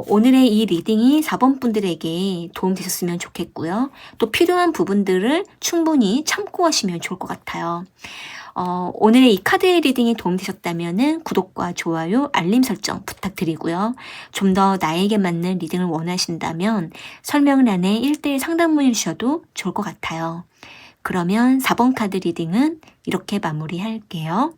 오늘의 이 리딩이 4번 분들에게 도움되셨으면 좋겠고요. 또 필요한 부분들을 충분히 참고하시면 좋을 것 같아요. 오늘의 이 카드의 리딩이 도움되셨다면 구독과 좋아요, 알림 설정 부탁드리고요. 좀 더 나에게 맞는 리딩을 원하신다면 설명란에 1:1 상담 주셔도 좋을 것 같아요. 그러면 4번 카드 리딩은 이렇게 마무리할게요.